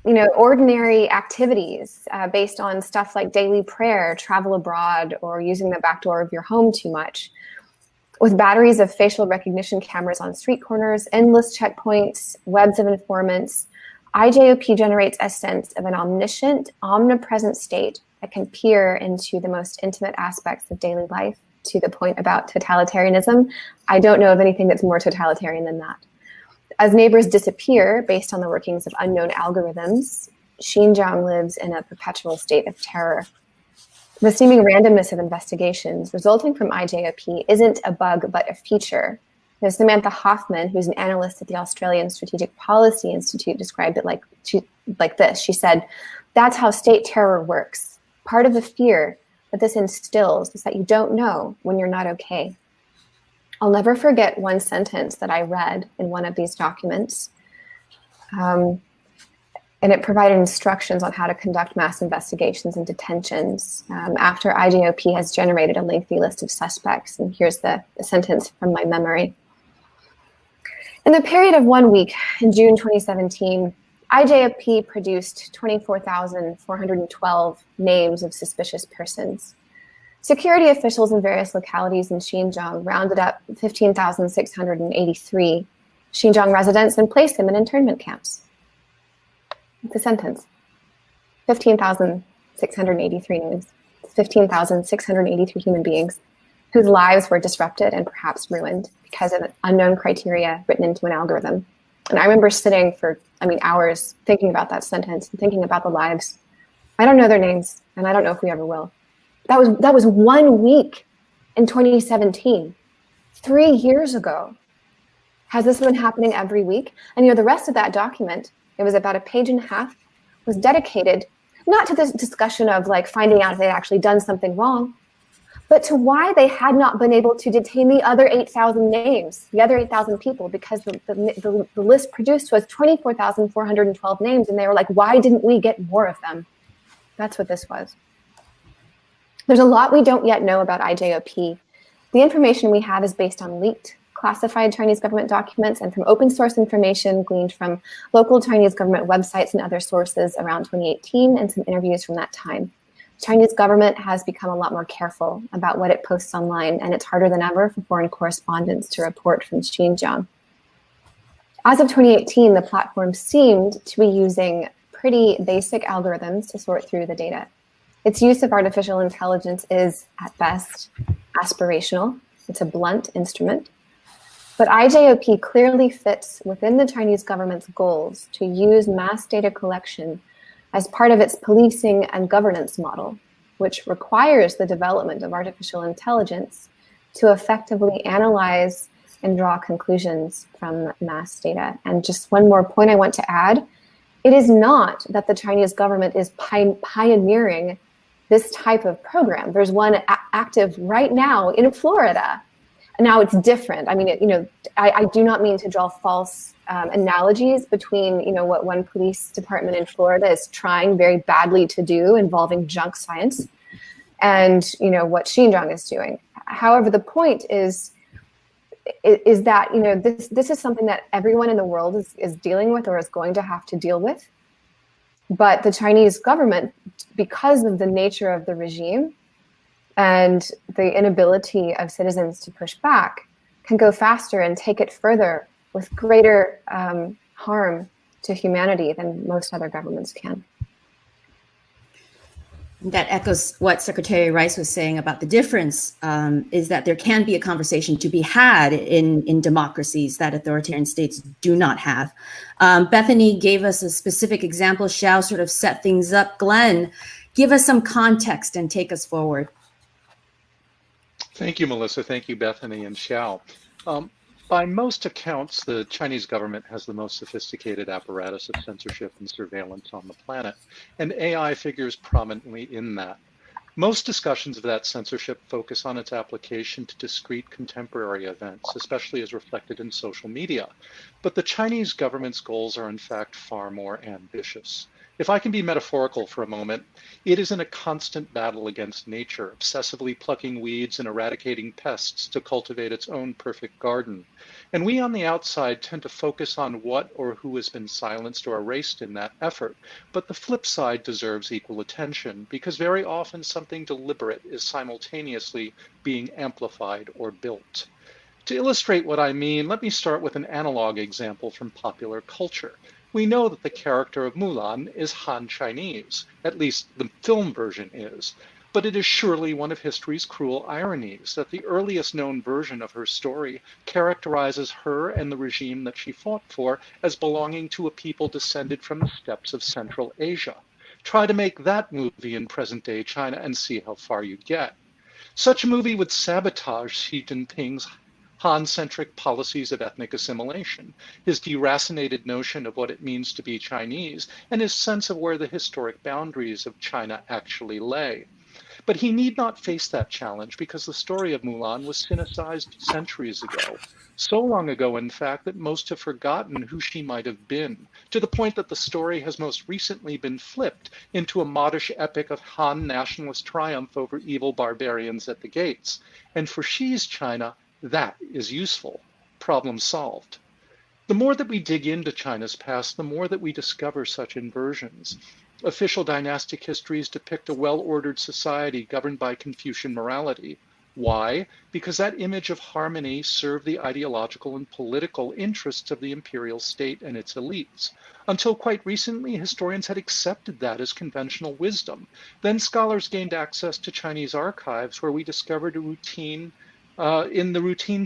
ordinary activities based on stuff like daily prayer, travel abroad, or using the back door of your home too much. With batteries of facial recognition cameras on street corners, endless checkpoints, webs of informants, IJOP generates a sense of an omniscient, omnipresent state that can peer into the most intimate aspects of daily life, to the point about totalitarianism. I don't know of anything that's more totalitarian than that. As neighbors disappear based on the workings of unknown algorithms, Xinjiang lives in a perpetual state of terror. The seeming randomness of investigations resulting from IJOP isn't a bug, but a feature. Samantha Hoffman, who's an analyst at the Australian Strategic Policy Institute, described it like this. She said, "That's how state terror works. Part of the fear that this instills is that you don't know when you're not okay." I'll never forget one sentence that I read in one of these documents. And it provided instructions on how to conduct mass investigations and detentions after IJOP has generated a lengthy list of suspects. And here's the sentence from my memory. In the period of 1 week in June 2017, IJOP produced 24,412 names of suspicious persons. Security officials in various localities in Xinjiang rounded up 15,683 Xinjiang residents and placed them in internment camps. The sentence, 15,683 names, 15,683 human beings whose lives were disrupted and perhaps ruined because of unknown criteria written into an algorithm. And I remember sitting for, hours thinking about that sentence and thinking about the lives. I don't know their names, and I don't know if we ever will. That was 1 week in 2017, 3 years ago. Has this been happening every week? And the rest of that document it was about a page and a half, was dedicated not to this discussion of like finding out if they'd actually done something wrong, but to why they had not been able to detain the other 8,000 names, the other 8,000 people, because the list produced was 24,412 names. And they were like, why didn't we get more of them? That's what this was. There's a lot we don't yet know about IJOP. The information we have is based on leaked, classified Chinese government documents and from open source information gleaned from local Chinese government websites and other sources around 2018 and some interviews from that time. The Chinese government has become a lot more careful about what it posts online, and it's harder than ever for foreign correspondents to report from Xinjiang. As of 2018, the platform seemed to be using pretty basic algorithms to sort through the data. Its use of artificial intelligence is, at best, aspirational. It's a blunt instrument. But IJOP clearly fits within the Chinese government's goals to use mass data collection as part of its policing and governance model, which requires the development of artificial intelligence to effectively analyze and draw conclusions from mass data. And just one more point I want to add, it is not that the Chinese government is pioneering this type of program. There's one active right now in Florida. Now it's different. I mean, I do not mean to draw false analogies between, what one police department in Florida is trying very badly to do involving junk science and, what Xinjiang is doing. However, the point is that, this is something that everyone in the world is dealing with or is going to have to deal with. But the Chinese government, because of the nature of the regime and the inability of citizens to push back, can go faster and take it further with greater harm to humanity than most other governments can. That echoes what Secretary Rice was saying about the difference, is that there can be a conversation to be had in democracies that authoritarian states do not have. Bethany gave us a specific example. Xiao sort of set things up. Glenn, give us some context and take us forward. Thank you, Melissa. Thank you, Bethany and Xiao. By most accounts, the Chinese government has the most sophisticated apparatus of censorship and surveillance on the planet, and AI figures prominently in that. Most discussions of that censorship focus on its application to discrete contemporary events, especially as reflected in social media. But the Chinese government's goals are in fact far more ambitious. If I can be metaphorical for a moment, it is in a constant battle against nature, obsessively plucking weeds and eradicating pests to cultivate its own perfect garden. And we on the outside tend to focus on what or who has been silenced or erased in that effort. But the flip side deserves equal attention, because very often something deliberate is simultaneously being amplified or built. To illustrate what I mean, let me start with an analog example from popular culture. We know that the character of Mulan is Han Chinese, at least the film version is, but it is surely one of history's cruel ironies that the earliest known version of her story characterizes her and the regime that she fought for as belonging to a people descended from the steppes of Central Asia. Try to make that movie in present-day China and see how far you get. Such a movie would sabotage Xi Jinping's Han-centric policies of ethnic assimilation, his deracinated notion of what it means to be Chinese, and his sense of where the historic boundaries of China actually lay. But he need not face that challenge because the story of Mulan was cynicized centuries ago. So long ago, in fact, that most have forgotten who she might have been, to the point that the story has most recently been flipped into a modish epic of Han nationalist triumph over evil barbarians at the gates. And for Xi's China, that is useful. Problem solved. The more that we dig into China's past, the more that we discover such inversions. Official dynastic histories depict a well-ordered society governed by Confucian morality. Why? Because that image of harmony served the ideological and political interests of the imperial state and its elites. Until quite recently, historians had accepted that as conventional wisdom. Then scholars gained access to Chinese archives where we discovered a routine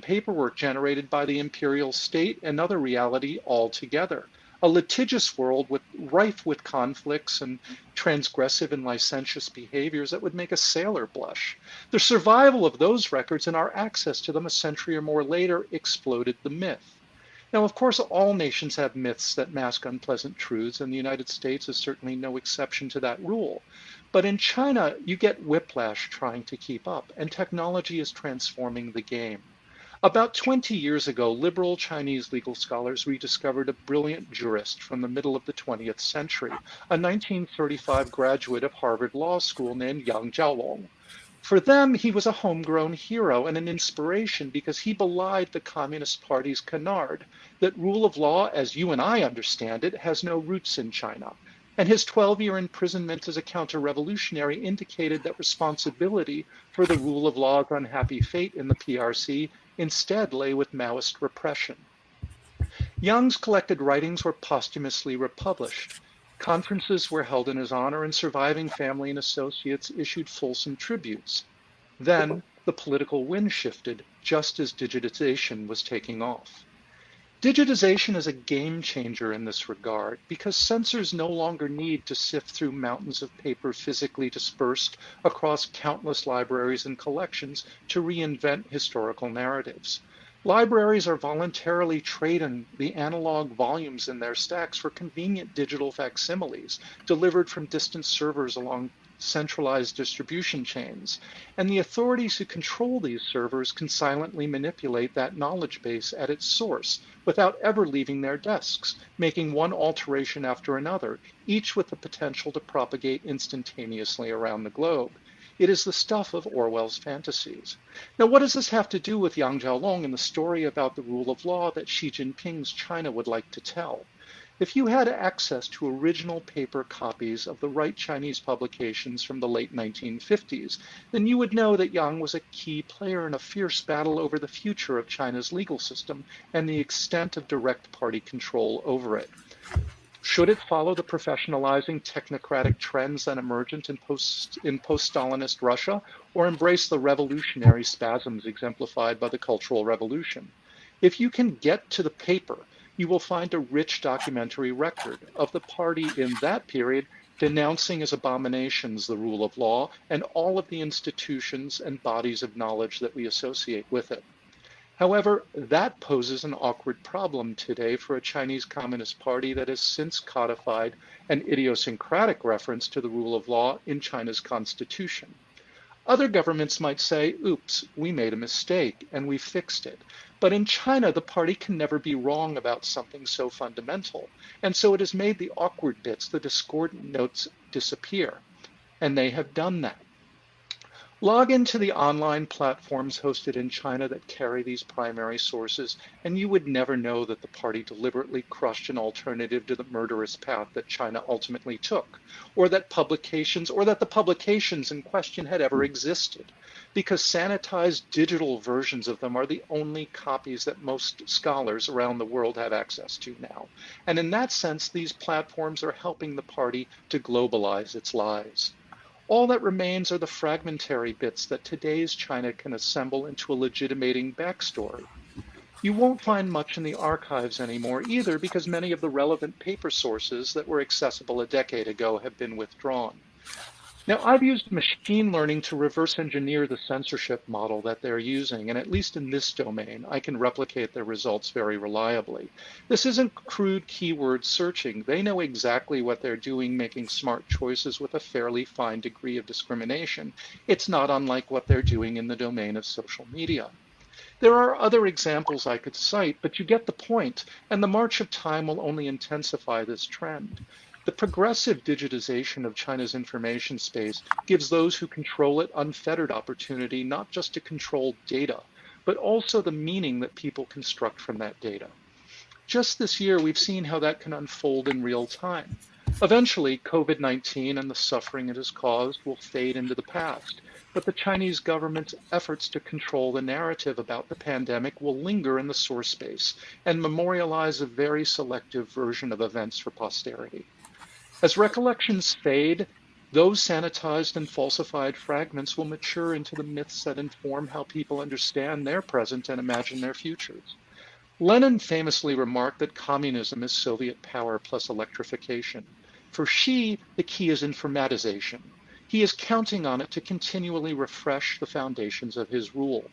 paperwork generated by the imperial state, another reality altogether. A litigious world rife with conflicts and transgressive and licentious behaviors that would make a sailor blush. The survival of those records and our access to them a century or more later exploded the myth. Now, of course, all nations have myths that mask unpleasant truths, and the United States is certainly no exception to that rule. But in China, you get whiplash trying to keep up, and technology is transforming the game. About 20 years ago, liberal Chinese legal scholars rediscovered a brilliant jurist from the middle of the 20th century, a 1935 graduate of Harvard Law School named Yang Jiaolong. For them, he was a homegrown hero and an inspiration because he belied the Communist Party's canard that rule of law, as you and I understand it, has no roots in China. And his 12-year imprisonment as a counter-revolutionary indicated that responsibility for the rule of law's unhappy fate in the PRC instead lay with Maoist repression. Yang's collected writings were posthumously republished. Conferences were held in his honor, and surviving family and associates issued fulsome tributes. Then the political wind shifted, just as digitization was taking off. Digitization is a game changer in this regard because censors no longer need to sift through mountains of paper physically dispersed across countless libraries and collections to reinvent historical narratives. Libraries are voluntarily trading the analog volumes in their stacks for convenient digital facsimiles delivered from distant servers along centralized distribution chains. And the authorities who control these servers can silently manipulate that knowledge base at its source without ever leaving their desks, making one alteration after another, each with the potential to propagate instantaneously around the globe. It is the stuff of Orwell's fantasies. Now, what does this have to do with Yang Jiaolong and the story about the rule of law that Xi Jinping's China would like to tell? If you had access to original paper copies of the right Chinese publications from the late 1950s, then you would know that Yang was a key player in a fierce battle over the future of China's legal system and the extent of direct party control over it. Should it follow the professionalizing technocratic trends that emergent in post-Stalinist Russia, or embrace the revolutionary spasms exemplified by the Cultural Revolution? If you can get to the paper, you will find a rich documentary record of the party in that period denouncing as abominations the rule of law and all of the institutions and bodies of knowledge that we associate with it. However, that poses an awkward problem today for a Chinese Communist Party that has since codified an idiosyncratic reference to the rule of law in China's constitution. Other governments might say, oops, we made a mistake and we fixed it. But in China, the party can never be wrong about something so fundamental. And so it has made the awkward bits, the discordant notes, disappear. And they have done that. Log into the online platforms hosted in China that carry these primary sources, and you would never know that the party deliberately crushed an alternative to the murderous path that China ultimately took, or that the publications in question had ever existed, because sanitized digital versions of them are the only copies that most scholars around the world have access to now. And in that sense, these platforms are helping the party to globalize its lies. All that remains are the fragmentary bits that today's China can assemble into a legitimating backstory. You won't find much in the archives anymore either, because many of the relevant paper sources that were accessible a decade ago have been withdrawn. Now, I've used machine learning to reverse engineer the censorship model that they're using, and at least in this domain, I can replicate their results very reliably. This isn't crude keyword searching. They know exactly what they're doing, making smart choices with a fairly fine degree of discrimination. It's not unlike what they're doing in the domain of social media. There are other examples I could cite, but you get the point, and the march of time will only intensify this trend. The progressive digitization of China's information space gives those who control it unfettered opportunity not just to control data, but also the meaning that people construct from that data. Just this year, we've seen how that can unfold in real time. Eventually, COVID-19 and the suffering it has caused will fade into the past, but the Chinese government's efforts to control the narrative about the pandemic will linger in the source space and memorialize a very selective version of events for posterity. As recollections fade, those sanitized and falsified fragments will mature into the myths that inform how people understand their present and imagine their futures. Lenin famously remarked that communism is Soviet power plus electrification. For Xi, the key is informatization. He is counting on it to continually refresh the foundations of his rule.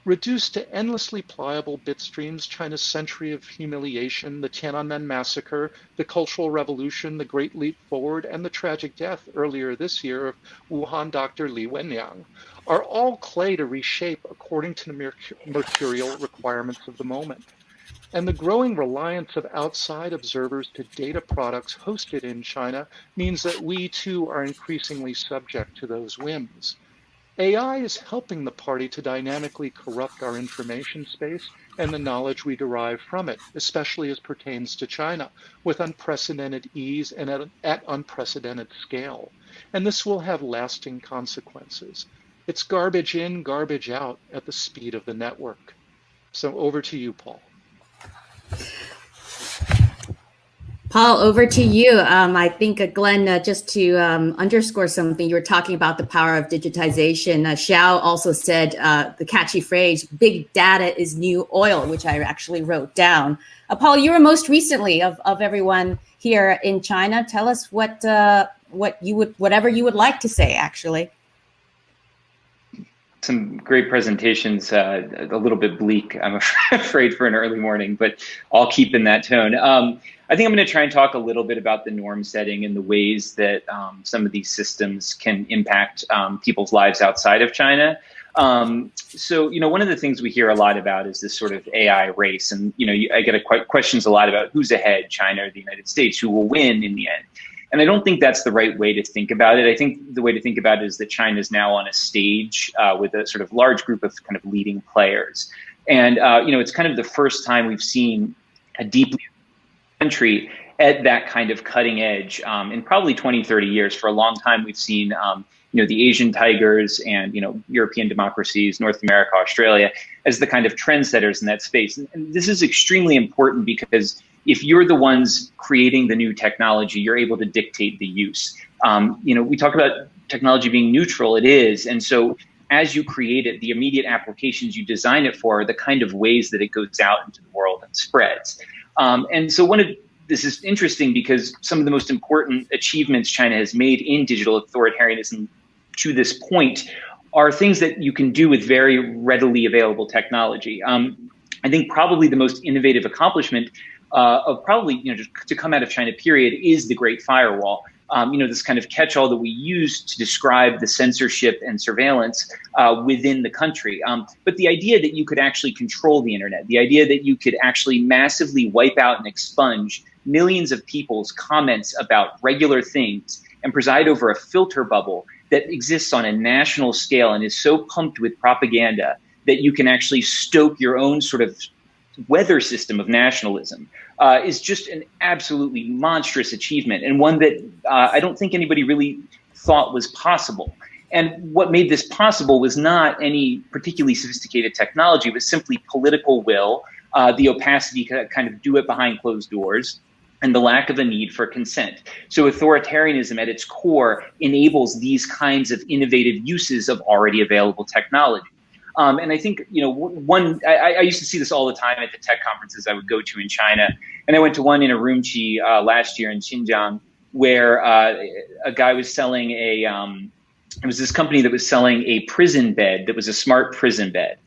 Reduced to endlessly pliable bit streams, China's century of humiliation, the Tiananmen massacre, the Cultural Revolution, the Great Leap Forward, and the tragic death earlier this year of Wuhan Dr. Li Wenliang are all clay to reshape according to the mercurial requirements of the moment. And the growing reliance of outside observers to data products hosted in China means that we too are increasingly subject to those whims. AI is helping the party to dynamically corrupt our information space and the knowledge we derive from it, especially as pertains to China, with unprecedented ease and at unprecedented scale. And this will have lasting consequences. It's garbage in, garbage out at the speed of the network. So over to you, Paul. Paul, over to you. I think, Glenn, just to underscore something, you were talking about the power of digitization. Xiao also said the catchy phrase, big data is new oil, which I actually wrote down. Paul, you were most recently of everyone here in China. Tell us whatever you would like to say, actually. Some great presentations, a little bit bleak, I'm afraid, for an early morning, but I'll keep in that tone. I think I'm going to try and talk a little bit about the norm setting and the ways that some of these systems can impact people's lives outside of China. So, one of the things we hear a lot about is this sort of AI race. And, I get questions a lot about who's ahead, China or the United States, who will win in the end. And I don't think that's the right way to think about it. I think the way to think about it is that China is now on a stage with a sort of large group of kind of leading players. And, it's kind of the first time we've seen a deeply country at that kind of cutting edge in probably 20, 30 years. For a long time, we've seen, the Asian tigers and, European democracies, North America, Australia, as the kind of trendsetters in that space. And this is extremely important because if you're the ones creating the new technology, you're able to dictate the use. We talk about technology being neutral, it is. And so as you create it, the immediate applications you design it for are the kind of ways that it goes out into the world and spreads. And so this is interesting because some of the most important achievements China has made in digital authoritarianism to this point are things that you can do with very readily available technology. I think probably the most innovative accomplishment of probably, just to come out of China, period, is the Great Firewall. This kind of catch-all that we use to describe the censorship and surveillance within the country. But the idea that you could actually control the internet, the idea that you could actually massively wipe out and expunge millions of people's comments about regular things and preside over a filter bubble that exists on a national scale and is so pumped with propaganda that you can actually stoke your own sort of weather system of nationalism is just an absolutely monstrous achievement, and one that I don't think anybody really thought was possible. And what made this possible was not any particularly sophisticated technology, it was simply political will, the opacity to kind of do it behind closed doors, and the lack of a need for consent. So authoritarianism at its core enables these kinds of innovative uses of already available technology. And I think, I used to see this all the time at the tech conferences I would go to in China. And I went to one in Urumqi last year in Xinjiang, where a guy was selling it was this company that was selling a prison bed that was a smart prison bed.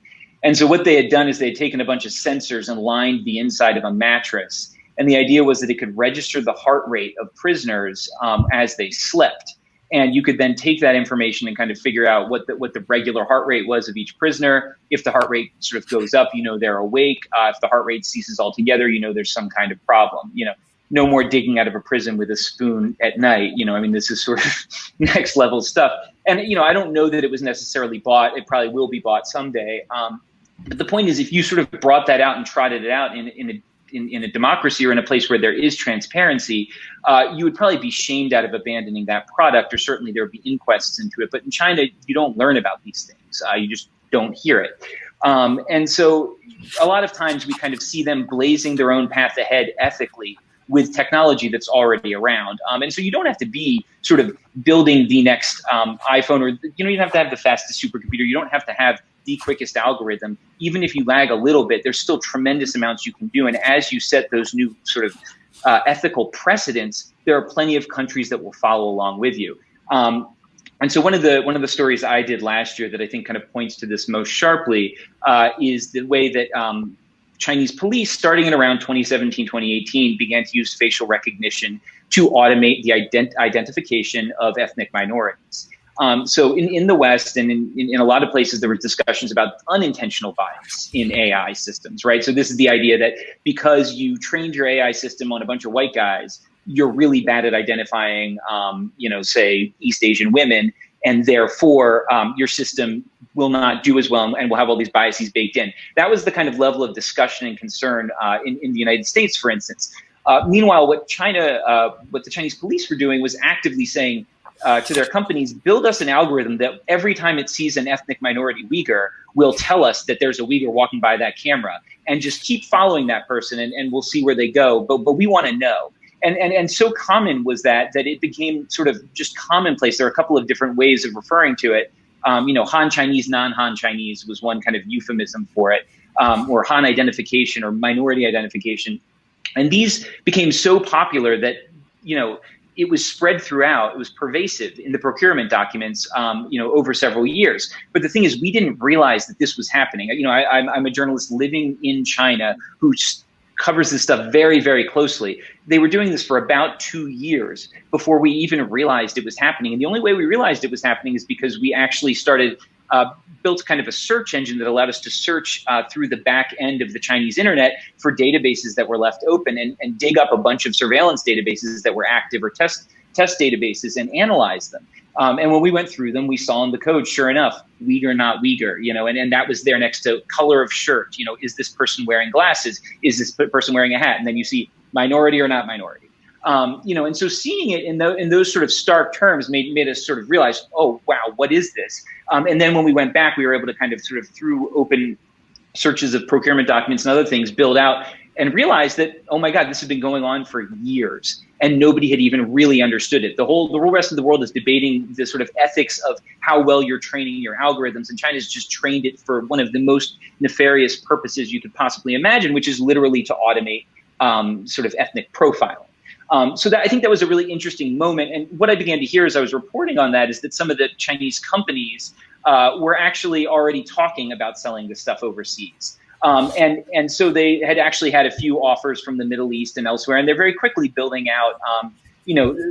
And so what they had done is they had taken a bunch of sensors and lined the inside of a mattress. And the idea was that it could register the heart rate of prisoners as they slept. And you could then take that information and kind of figure out what the regular heart rate was of each prisoner. If the heart rate sort of goes up, they're awake. If the heart rate ceases altogether, there's some kind of problem. No more digging out of a prison with a spoon at night. This is sort of next level stuff. And, I don't know that it was necessarily bought. It probably will be bought someday. But the point is, if you sort of brought that out and trotted it out in a democracy or in a place where there is transparency, you would probably be shamed out of abandoning that product, or certainly there would be inquests into it. But in China, you don't learn about these things. You just don't hear it. And so a lot of times we kind of see them blazing their own path ahead ethically with technology that's already around. And so you don't have to be sort of building the next iPhone, or you don't have to have the fastest supercomputer. You don't have to have the quickest algorithm. Even if you lag a little bit, there's still tremendous amounts you can do. And as you set those new sort of ethical precedents, there are plenty of countries that will follow along with you. And so one of the stories I did last year that I think kind of points to this most sharply is the way that Chinese police, starting in around 2017, 2018, began to use facial recognition to automate the identification of ethnic minorities. So in the West and in a lot of places, there were discussions about unintentional bias in AI systems, right? So this is the idea that because you trained your AI system on a bunch of white guys, you're really bad at identifying, say East Asian women, and therefore your system will not do as well and will have all these biases baked in. That was the kind of level of discussion and concern in the United States, for instance. Meanwhile, what the Chinese police were doing was actively saying to their companies, build us an algorithm that every time it sees an ethnic minority Uyghur will tell us that there's a Uyghur walking by that camera, and just keep following that person and we'll see where they go. But we want to know. And so common was that it became sort of just commonplace. There are a couple of different ways of referring to it. Han Chinese, non-Han Chinese was one kind of euphemism for it, or Han identification or minority identification. And these became so popular that, it was spread throughout. It was pervasive in the procurement documents, over several years. But the thing is, we didn't realize that this was happening. I'm a journalist living in China who covers this stuff very, very closely. They were doing this for about 2 years before we even realized it was happening. And the only way we realized it was happening is because we actually built kind of a search engine that allowed us to search through the back end of the Chinese internet for databases that were left open and dig up a bunch of surveillance databases that were active or test databases and analyze them. And when we went through them, we saw in the code, sure enough, Uyghur, not Uyghur, and that was there next to color of shirt. Is this person wearing glasses? Is this person wearing a hat? And then you see minority or not minority. And so seeing it in those sort of stark terms made us sort of realize, oh, wow, what is this? And then when we went back, we were able to kind of sort of through open searches of procurement documents and other things, build out and realize that, oh my God, this has been going on for years and nobody had even really understood it. The whole rest of the world is debating the sort of ethics of how well you're training your algorithms, and China's just trained it for one of the most nefarious purposes you could possibly imagine, which is literally to automate sort of ethnic profiling. So I think that was a really interesting moment. And what I began to hear as I was reporting on that is that some of the Chinese companies were actually already talking about selling this stuff overseas. And so they had actually had a few offers from the Middle East and elsewhere, and they're very quickly building out,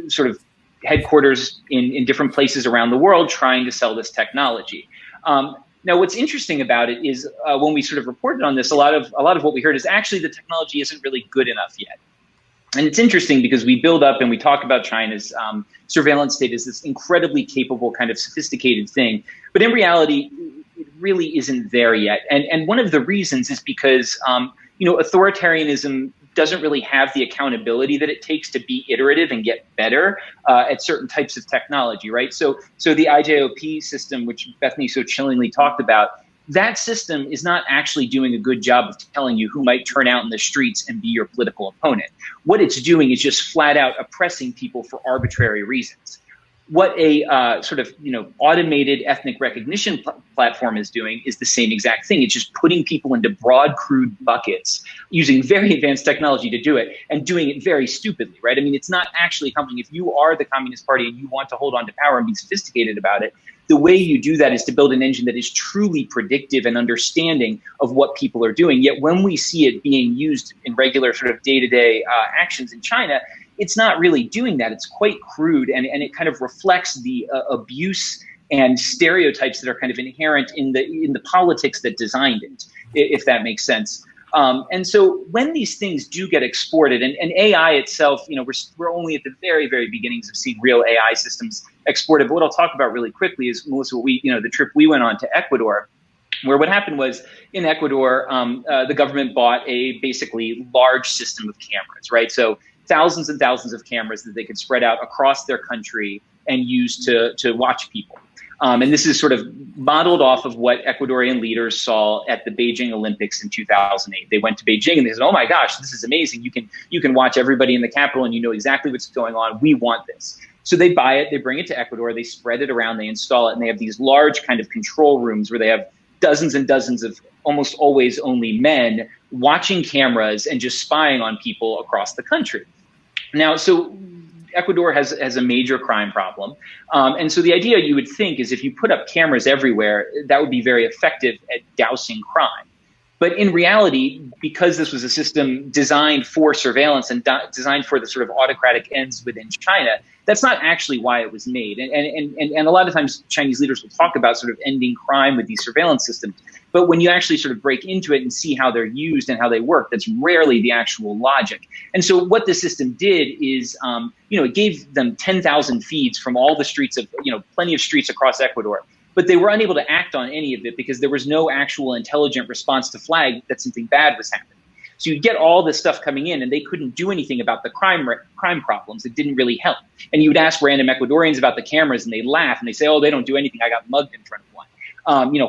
sort of headquarters in different places around the world trying to sell this technology. Now, what's interesting about it is when we sort of reported on this, a lot of what we heard is actually the technology isn't really good enough yet. And it's interesting because we build up and we talk about China's surveillance state as this incredibly capable, kind of sophisticated thing. But in reality, it really isn't there yet. And one of the reasons is because, authoritarianism doesn't really have the accountability that it takes to be iterative and get better at certain types of technology, right? So the IJOP system, which Bethany so chillingly talked about, that system is not actually doing a good job of telling you who might turn out in the streets and be your political opponent. What it's doing is just flat out oppressing people for arbitrary reasons. What a automated ethnic recognition platform is doing is the same exact thing. It's just putting people into broad, crude buckets using very advanced technology to do it and doing it very stupidly, right? I mean, it's not actually accomplishing. If you are the Communist Party and you want to hold on to power and be sophisticated about it, the way you do that is to build an engine that is truly predictive and understanding of what people are doing. Yet when we see it being used in regular sort of day-to-day actions in China, it's not really doing that. It's quite crude, and it kind of reflects the abuse and stereotypes that are kind of inherent in the politics that designed it, if that makes sense. And so when these things do get exported, and AI itself, we're only at the very, very beginnings of seeing real AI systems exported. But what I'll talk about really quickly is, Melissa, the trip we went on to Ecuador, where what happened was in Ecuador, the government bought a basically large system of cameras, right? So thousands and thousands of cameras that they could spread out across their country and use to watch people. And this is sort of modeled off of what Ecuadorian leaders saw at the Beijing Olympics in 2008. They went to Beijing and they said, oh my gosh, this is amazing. You can watch everybody in the capital and you know exactly what's going on. We want this. So they buy it, they bring it to Ecuador, they spread it around, they install it, and they have these large kind of control rooms where they have dozens and dozens of almost always only men watching cameras and just spying on people across the country. Now, so Ecuador has a major crime problem. And so the idea you would think is if you put up cameras everywhere, that would be very effective at dousing crime. But in reality, because this was a system designed for surveillance and designed for the sort of autocratic ends within China, that's not actually why it was made. And a lot of times Chinese leaders will talk about sort of ending crime with these surveillance systems. But when you actually sort of break into it and see how they're used and how they work, that's rarely the actual logic. And so what the system did is, it gave them 10,000 feeds from all the streets of, plenty of streets across Ecuador. But they were unable to act on any of it because there was no actual intelligent response to flag that something bad was happening. So you'd get all this stuff coming in and they couldn't do anything about the crime problems. It didn't really help. And you would ask random Ecuadorians about the cameras and they laugh and they say, oh, they don't do anything. I got mugged in front of one.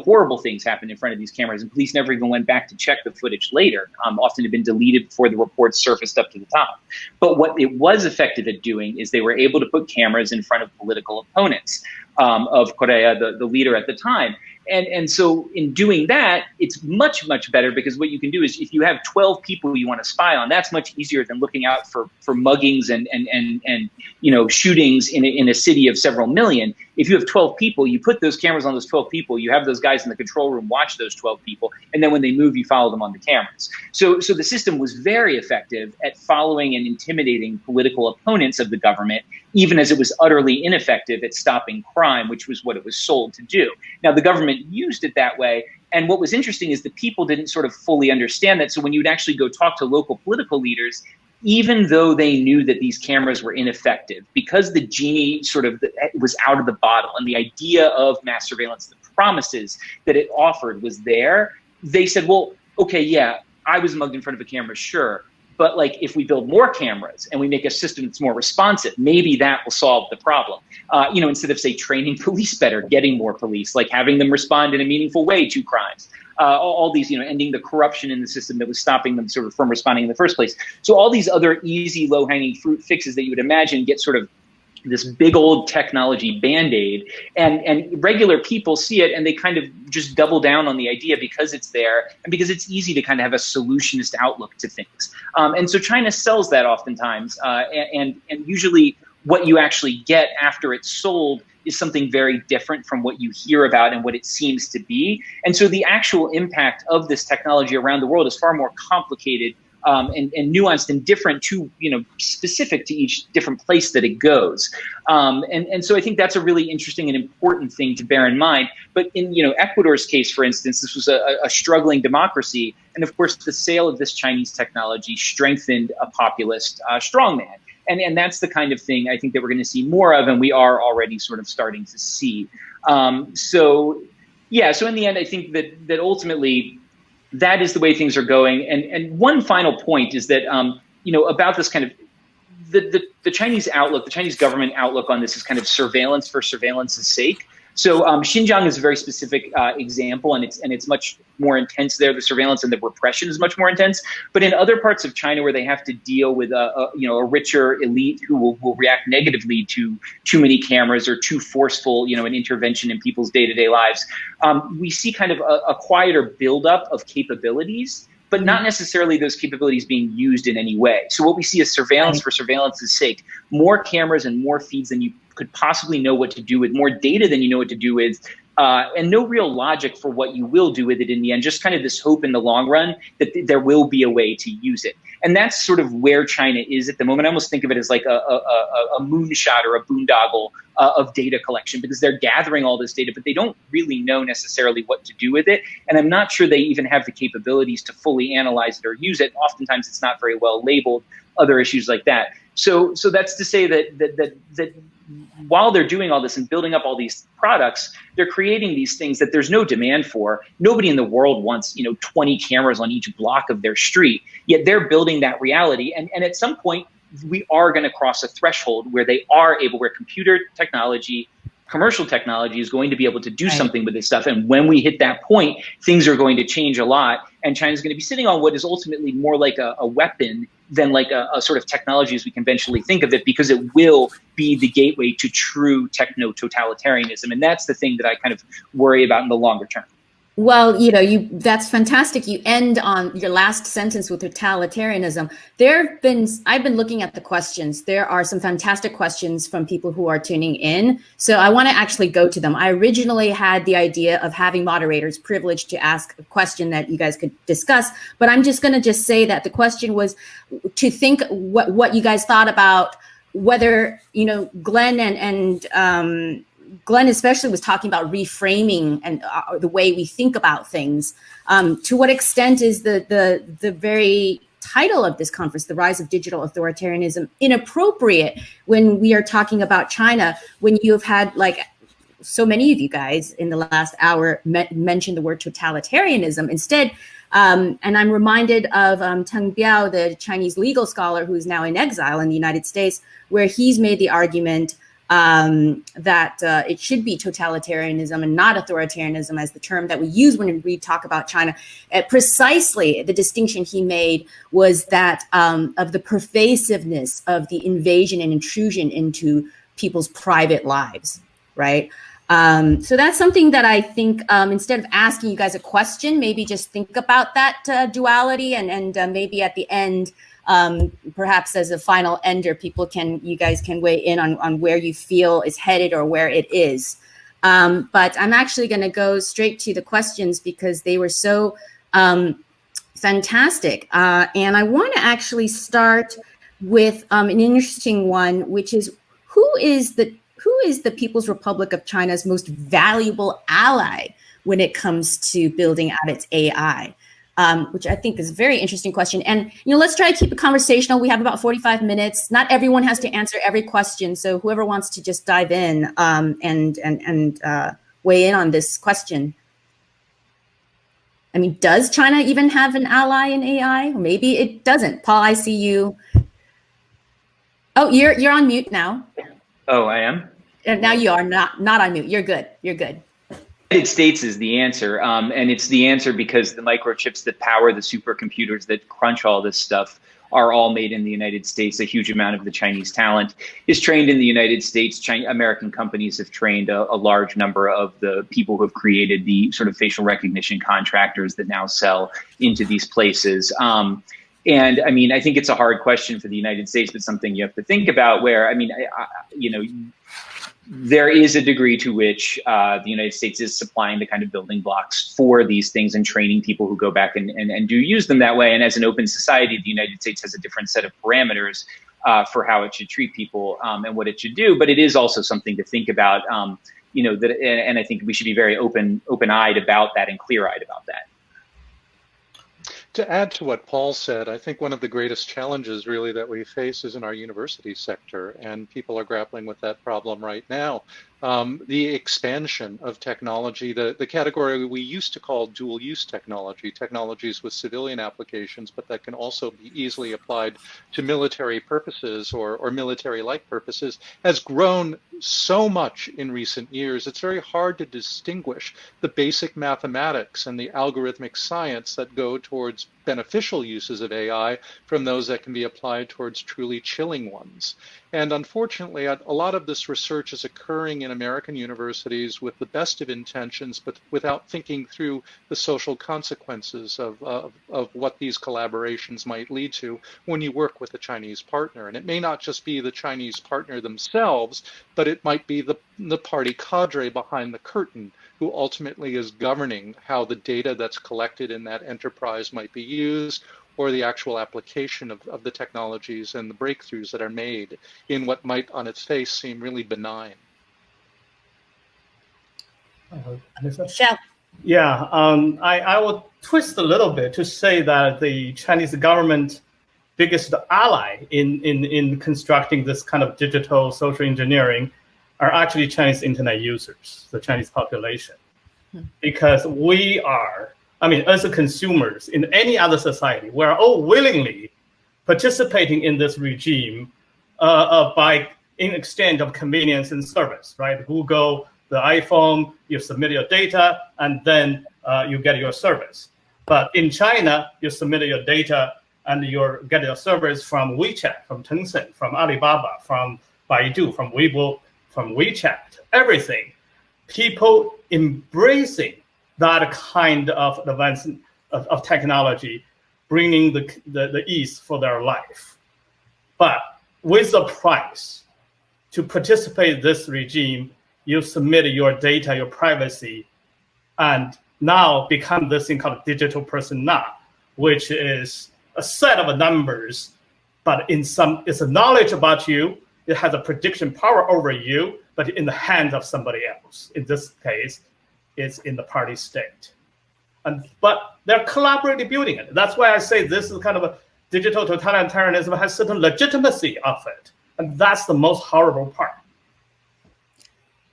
Horrible things happened in front of these cameras and police never even went back to check the footage later. Often had been deleted before the reports surfaced up to the top. But what it was effective at doing is they were able to put cameras in front of political opponents of Correa, the leader at the time. And so in doing that, it's much, much better because what you can do is if you have 12 people you want to spy on, that's much easier than looking out for muggings and shootings in a city of several million. If you have 12 people, you put those cameras on those 12 people, you have those guys in the control room watch those 12 people, and then when they move, you follow them on the cameras. So the system was very effective at following and intimidating political opponents of the government, even as it was utterly ineffective at stopping crime, which was what it was sold to do. Now, the government used it that way. And what was interesting is the people didn't sort of fully understand that. So when you would actually go talk to local political leaders, even though they knew that these cameras were ineffective, because the genie sort of was out of the bottle and the idea of mass surveillance, the promises that it offered was there, they said, well, okay, yeah, I was mugged in front of a camera, sure. But like if we build more cameras and we make a system that's more responsive, maybe that will solve the problem. Instead of, say, training police better, getting more police, like having them respond in a meaningful way to crimes. All these, ending the corruption in the system that was stopping them sort of from responding in the first place. So all these other easy, low-hanging fruit fixes that you would imagine get sort of this big old technology Band-Aid, and regular people see it and they kind of just double down on the idea because it's there and because it's easy to kind of have a solutionist outlook to things. And so China sells that oftentimes, and usually what you actually get after it's sold is something very different from what you hear about and what it seems to be. And so the actual impact of this technology around the world is far more complicated and nuanced and different to, specific to each different place that it goes. And so I think that's a really interesting and important thing to bear in mind. But in, Ecuador's case, for instance, this was a struggling democracy. And of course, the sale of this Chinese technology strengthened a populist strongman. And that's the kind of thing I think that we're going to see more of, and we are already sort of starting to see. So in the end, I think that ultimately that is the way things are going. And one final point is that, about this kind of the Chinese outlook, the Chinese government outlook on this is kind of surveillance for surveillance's sake. So Xinjiang is a very specific example, and it's much more intense there. The surveillance and the repression is much more intense. But in other parts of China where they have to deal with a richer elite who will react negatively to too many cameras or too forceful, an intervention in people's day-to-day lives, we see kind of a quieter buildup of capabilities, but not necessarily those capabilities being used in any way. So what we see is surveillance for surveillance's sake, more cameras and more feeds than you could possibly know what to do with, more data than you know what to do with, and no real logic for what you will do with it in the end, just kind of this hope in the long run that there will be a way to use it. And that's sort of where China is at the moment. I almost think of it as like a moonshot or a boondoggle of data collection, because they're gathering all this data, but they don't really know necessarily what to do with it. And I'm not sure they even have the capabilities to fully analyze it or use it. Oftentimes it's not very well labeled, other issues like that. So that's to say that while they're doing all this and building up all these products, they're creating these things that there's no demand for. Nobody in the world wants, 20 cameras on each block of their street, yet they're building that reality. And at some point, we are going to cross a threshold where where computer technology, commercial technology is going to be able to do something with this stuff. And when we hit that point, things are going to change a lot. And China's going to be sitting on what is ultimately more like a weapon than like a sort of technology as we conventionally think of it, because it will be the gateway to true techno-totalitarianism. And that's the thing that I kind of worry about in the longer term. Well, that's fantastic. You end on your last sentence with totalitarianism. I've been looking at the questions. There are some fantastic questions from people who are tuning in. So I want to actually go to them. I originally had the idea of having moderators privileged to ask a question that you guys could discuss, but I'm just going to say that the question was to think what you guys thought about whether, Glenn and Glenn especially was talking about reframing and the way we think about things. To what extent is the very title of this conference, The Rise of Digital Authoritarianism, inappropriate when we are talking about China, when you have had, like, so many of you guys in the last hour mention the word totalitarianism instead? And I'm reminded of Tang Biao, the Chinese legal scholar who is now in exile in the United States, where he's made the argument that it should be totalitarianism and not authoritarianism as the term that we use when we talk about China. Precisely the distinction he made was that of the pervasiveness of the invasion and intrusion into people's private lives, right? So that's something that I think instead of asking you guys a question, maybe just think about that duality and maybe at the end, perhaps as a final ender, you guys can weigh in on where you feel is headed or where it is. But I'm actually going to go straight to the questions because they were so fantastic. And I want to actually start with an interesting one, which is who is the People's Republic of China's most valuable ally when it comes to building out its AI? Which I think is a very interesting question. And, let's try to keep it conversational. We have about 45 minutes. Not everyone has to answer every question. So whoever wants to just dive in and weigh in on this question. I mean, does China even have an ally in AI? Or maybe it doesn't. Paul, I see you. Oh, you're on mute now. Oh, I am? Now you are not on mute. You're good. You're good. United States is the answer, and it's the answer because the microchips that power the supercomputers that crunch all this stuff are all made in the United States. A huge amount of the Chinese talent is trained in the United States. American companies have trained a large number of the people who have created the sort of facial recognition contractors that now sell into these places. And I mean, I think it's a hard question for the United States, but something you have to think about where, I mean, there is a degree to which the United States is supplying the kind of building blocks for these things and training people who go back and do use them that way. And as an open society, the United States has a different set of parameters for how it should treat people and what it should do. But it is also something to think about, and I think we should be very open-eyed about that and clear-eyed about that. To add to what Paul said, I think one of the greatest challenges really that we face is in our university sector, and people are grappling with that problem right now. The expansion of technology, the category we used to call dual-use technologies with civilian applications, but that can also be easily applied to military purposes or military-like purposes, has grown so much in recent years. It's very hard to distinguish the basic mathematics and the algorithmic science that go towards beneficial uses of AI from those that can be applied towards truly chilling ones. And unfortunately, a lot of this research is occurring in American universities with the best of intentions, but without thinking through the social consequences of what these collaborations might lead to when you work with a Chinese partner. And it may not just be the Chinese partner themselves, but it might be the party cadre behind the curtain who ultimately is governing how the data that's collected in that enterprise might be used, or the actual application of the technologies and the breakthroughs that are made in what might on its face seem really benign. Yeah, I will twist a little bit to say that the Chinese government biggest ally in constructing this kind of digital social engineering are actually Chinese internet users, the Chinese population. Because we are, I mean, as consumers in any other society, we're all willingly participating in this regime in exchange of convenience and service, right? Google, the iPhone, you submit your data, and then you get your service. But in China, you submit your data and you get your service from WeChat, from Tencent, from Alibaba, from Baidu, from Weibo, from WeChat, everything. People embracing that kind of advance of technology, bringing the ease for their life. But with the price to participate in this regime, you submit your data, your privacy, and now become this thing called digital persona, which is a set of numbers, but it's a knowledge about you. It has a prediction power over you, but in the hands of somebody else. In this case, it's in the party state. But they're collaboratively building it. That's why I say this is kind of a digital totalitarianism has certain legitimacy of it. And that's the most horrible part.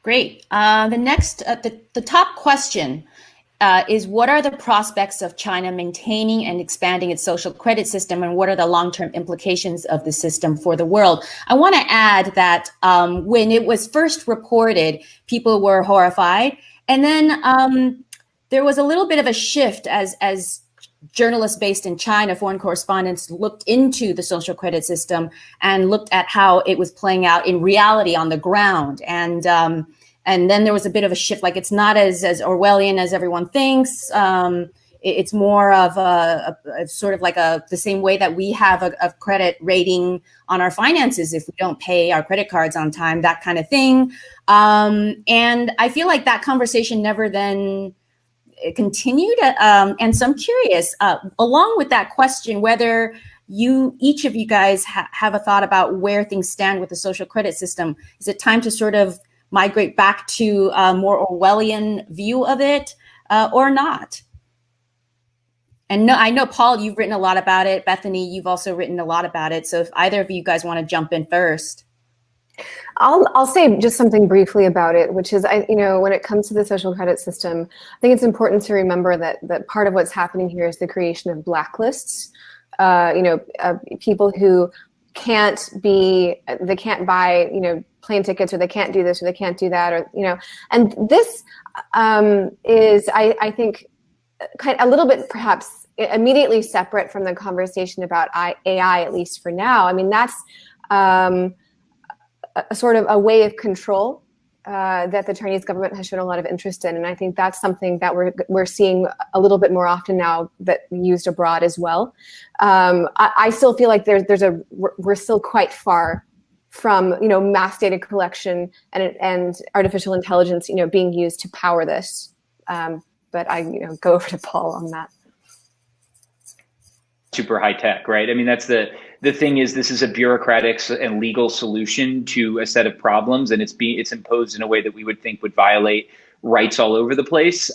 Great. The next, the top question is, what are the prospects of China maintaining and expanding its social credit system, and what are the long-term implications of the system for the world? I want to add that when it was first reported, people were horrified, and then there was a little bit of a shift as journalists based in China, foreign correspondents, looked into the social credit system and looked at how it was playing out in reality on the ground. And then there was a bit of a shift, like it's not as Orwellian as everyone thinks. It's more of a sort of like the same way that we have a credit rating on our finances if we don't pay our credit cards on time, that kind of thing. And I feel like that conversation never then continued. And so I'm curious, along with that question, whether each of you guys have a thought about where things stand with the social credit system. Is it time to sort of migrate back to a more Orwellian view of it or not? And no, I know, Paul, you've written a lot about it. Bethany, you've also written a lot about it. So if either of you guys want to jump in first. I'll say just something briefly about it, which is, when it comes to the social credit system, I think it's important to remember that part of what's happening here is the creation of blacklists. People who can't buy, plane tickets, or they can't do this, or they can't do that, or, and this is, I think, kind of a little bit perhaps immediately separate from the conversation about AI, at least for now. I mean, that's a sort of a way of control that the Chinese government has shown a lot of interest in, and I think that's something that we're seeing a little bit more often now, that used abroad as well. I still feel like we're still quite far from mass data collection and artificial intelligence being used to power this. But I go over to Paul on that. Super high tech, right? I mean, that's the thing is, this is a bureaucratic and legal solution to a set of problems, and it's imposed in a way that we would think would violate rights all over the place.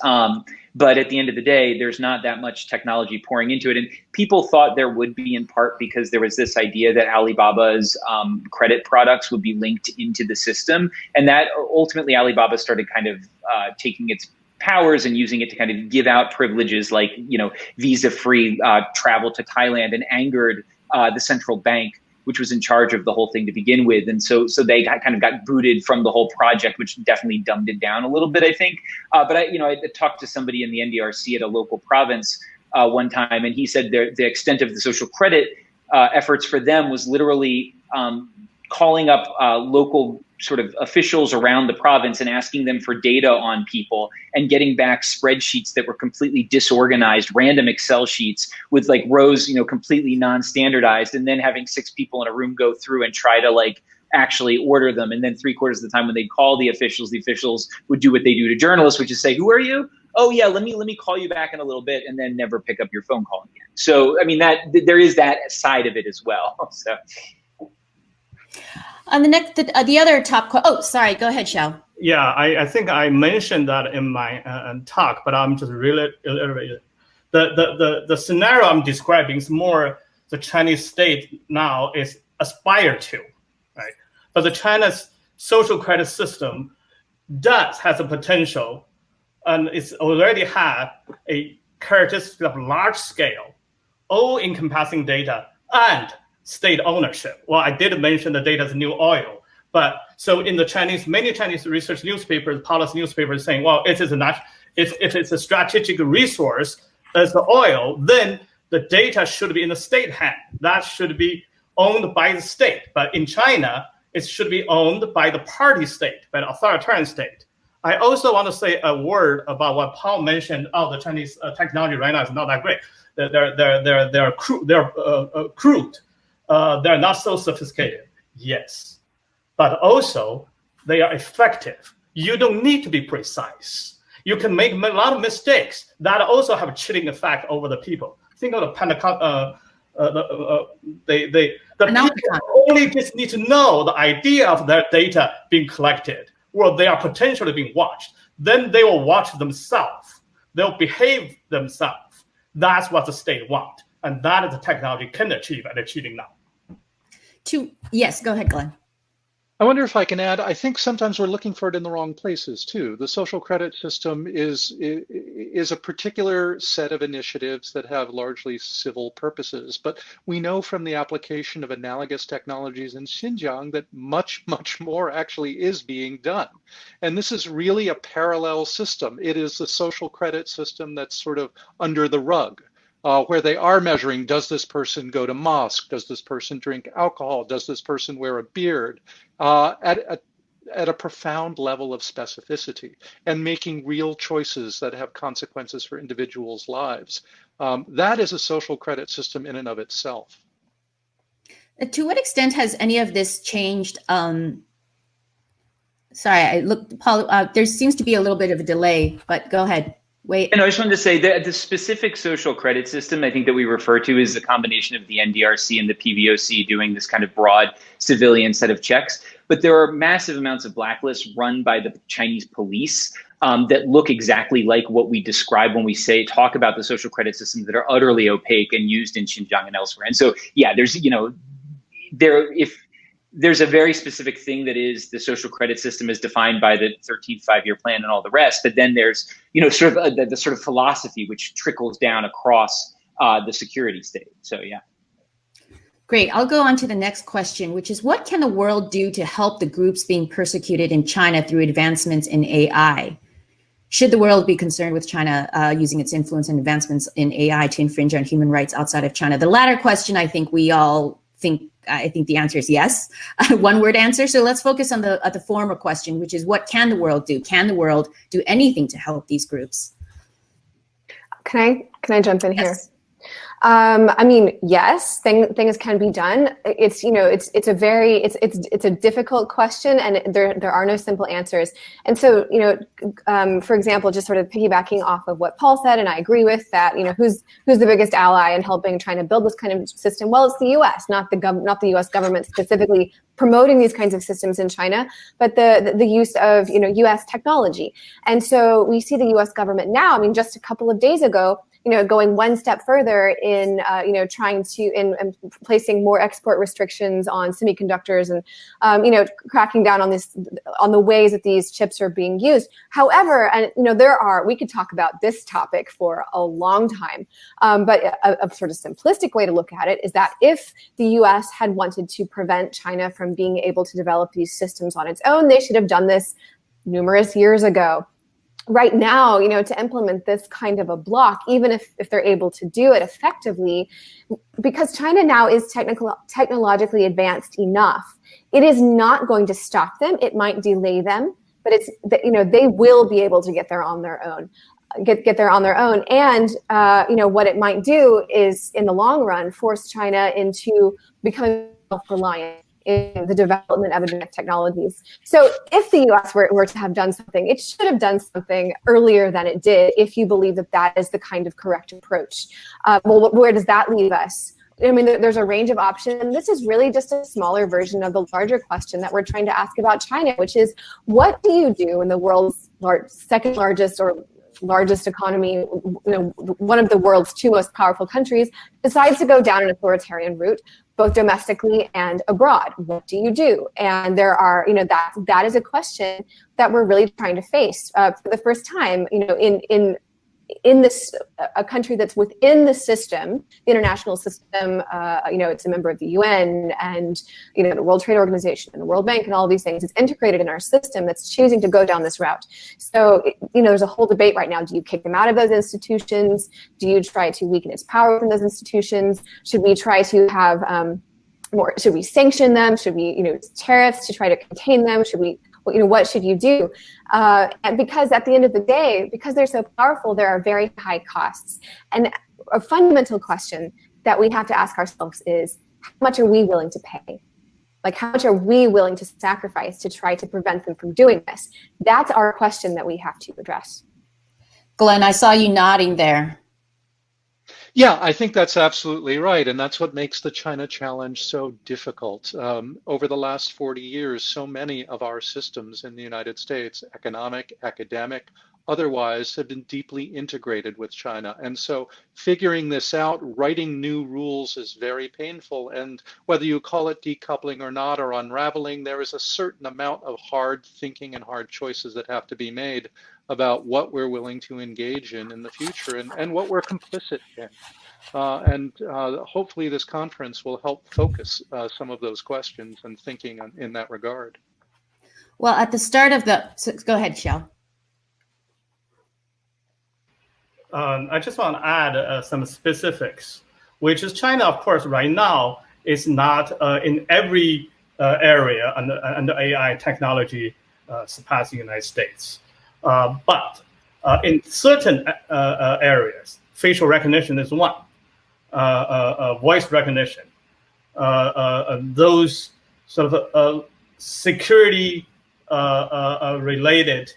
But at the end of the day, there's not that much technology pouring into it. And people thought there would be, in part because there was this idea that Alibaba's credit products would be linked into the system. And that ultimately Alibaba started kind of taking its powers and using it to kind of give out privileges like, visa-free travel to Thailand, and angered the central bank, which was in charge of the whole thing to begin with. And so they kind of got booted from the whole project, which definitely dumbed it down a little bit, I think. But I talked to somebody in the NDRC at a local province one time, and he said the extent of the social credit efforts for them was literally calling up local sort of officials around the province and asking them for data on people, and getting back spreadsheets that were completely disorganized, random Excel sheets with like rows, completely non-standardized, and then having 6 people in a room go through and try to like actually order them. And then 3/4 of the time when they'd call the officials would do what they do to journalists, which is say, "Who are you? Oh yeah, let me call you back in a little bit," and then never pick up your phone call again. So, I mean, there is that side of it as well. So. On the other top, oh, sorry, go ahead, Xiao. Yeah, I think I mentioned that in my talk, but I'm just really the scenario I'm describing is more the Chinese state now is aspired to, right? But the China's social credit system has a potential, and it's already had a characteristic of large scale, all encompassing data and state ownership. Well, I did mention the data is new oil, but so in the many Chinese research newspapers, policy newspapers saying, well, if it's a strategic resource as the oil, then the data should be in the state hand. That should be owned by the state. But in China, it should be owned by the party state, by the authoritarian state. I also want to say a word about what Paul mentioned. Oh, the Chinese technology right now is not that great. They're crude. They're not so sophisticated. Yes, but also they are effective. You don't need to be precise. You can make a lot of mistakes that also have a chilling effect over the people. Think of the people only just need to know the idea of their data being collected, or they are potentially being watched. Then they will watch themselves. They'll behave themselves. That's what the state wants. And that is the technology can achieve and achieving now. Yes, go ahead, Glenn. I wonder if I can add, I think sometimes we're looking for it in the wrong places too. The social credit system is a particular set of initiatives that have largely civil purposes, but we know from the application of analogous technologies in Xinjiang that much, much more actually is being done. And this is really a parallel system. It is the social credit system that's sort of under the rug. Where they are measuring, does this person go to mosque? Does this person drink alcohol? Does this person wear a beard? At a profound level of specificity, and making real choices that have consequences for individuals' lives. That is a social credit system in and of itself. To what extent has any of this changed? Sorry, I looked, Paul, there seems to be a little bit of a delay, but go ahead. Wait. And I just wanted to say that the specific social credit system, I think that we refer to is the combination of the NDRC and the PBOC doing this kind of broad civilian set of checks. But there are massive amounts of blacklists run by the Chinese police that look exactly like what we describe when we talk about the social credit systems that are utterly opaque and used in Xinjiang and elsewhere. And so, yeah, there's a very specific thing that is the social credit system is defined by the 13th five-year plan and all the rest. But then there's, sort of the sort of philosophy which trickles down across the security state. So, yeah. Great. I'll go on to the next question, which is what can the world do to help the groups being persecuted in China through advancements in AI? Should the world be concerned with China using its influence and advancements in AI to infringe on human rights outside of China? The latter question, I think we all think, I think the answer is yes, one word answer. So let's focus on the former question, which is what can the world do? Can the world do anything to help these groups? Can I jump in here? Yes. I mean, yes, things can be done. It's a difficult question, and there are no simple answers. And so, for example, just sort of piggybacking off of what Paul said, and I agree with that. Who's the biggest ally in helping China build this kind of system? Well, it's the U.S., not the U.S. government specifically promoting these kinds of systems in China, but the use of U.S. technology. And so we see the U.S. government now. I mean, just a couple of days ago, going one step further in, trying to, in placing more export restrictions on semiconductors and, cracking down on the ways that these chips are being used. However, and, we could talk about this topic for a long time, but a sort of simplistic way to look at it is that if the U.S. had wanted to prevent China from being able to develop these systems on its own, they should have done this numerous years ago. Right now, to implement this kind of a block, even if they're able to do it effectively, because China now is technologically advanced enough, it is not going to stop them. It might delay them, but they will be able to get there on their own. Get there on their own, and what it might do is, in the long run, force China into becoming self-reliant in the development of advanced technologies. So if the U.S. were to have done something, it should have done something earlier than it did, if you believe that is the kind of correct approach. Well, where does that leave us? I mean, there's a range of options. And this is really just a smaller version of the larger question that we're trying to ask about China, which is, what do you do when the world's second largest or largest economy, one of the world's two most powerful countries, decides to go down an authoritarian route, both domestically and abroad? What do you do? And there are, that is a question that we're really trying to face for the first time, in this, a country that's within the system, the international system, it's a member of the UN and, the World Trade Organization and the World Bank and all these things. It's integrated in our system that's choosing to go down this route. So, there's a whole debate right now. Do you kick them out of those institutions? Do you try to weaken its power from those institutions? Should we try to have should we sanction them? Should we, use tariffs to try to contain them? what should you do? And because at the end of the day, because they're so powerful, there are very high costs. And a fundamental question that we have to ask ourselves is, how much are we willing to pay? Like, how much are we willing to sacrifice to try to prevent them from doing this? That's our question that we have to address. Glenn, I saw you nodding there. Yeah, I think that's absolutely right. And that's what makes the China challenge so difficult. Over the last 40 years, so many of our systems in the United States, economic, academic, otherwise, have been deeply integrated with China. And so figuring this out, writing new rules is very painful. And whether you call it decoupling or not, or unraveling, there is a certain amount of hard thinking and hard choices that have to be made about what we're willing to engage in the future and what we're complicit in. Hopefully this conference will help focus some of those questions and thinking in that regard. Well, at the start of go ahead, Xiao. I just want to add some specifics, which is China, of course, right now is not in every area under AI technology surpassing the United States. But in certain areas, facial recognition is one, voice recognition, those sort of security related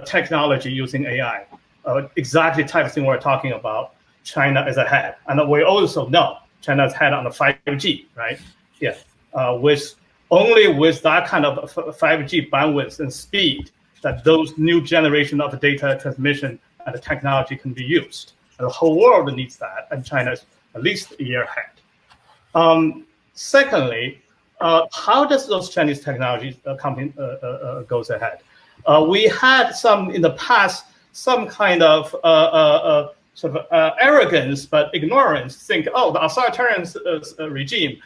technology using AI, exactly the type of thing we're talking about. China is ahead. And we also know China is ahead on the 5G, right? Yeah, with that kind of 5G bandwidth and speed, that those new generation of data transmission and the technology can be used. And the whole world needs that, and China is at least a year ahead. Secondly, how does those Chinese technologies company goes ahead? We had some in the past, some kind of sort of arrogance but ignorance. Think, oh, the authoritarian regime,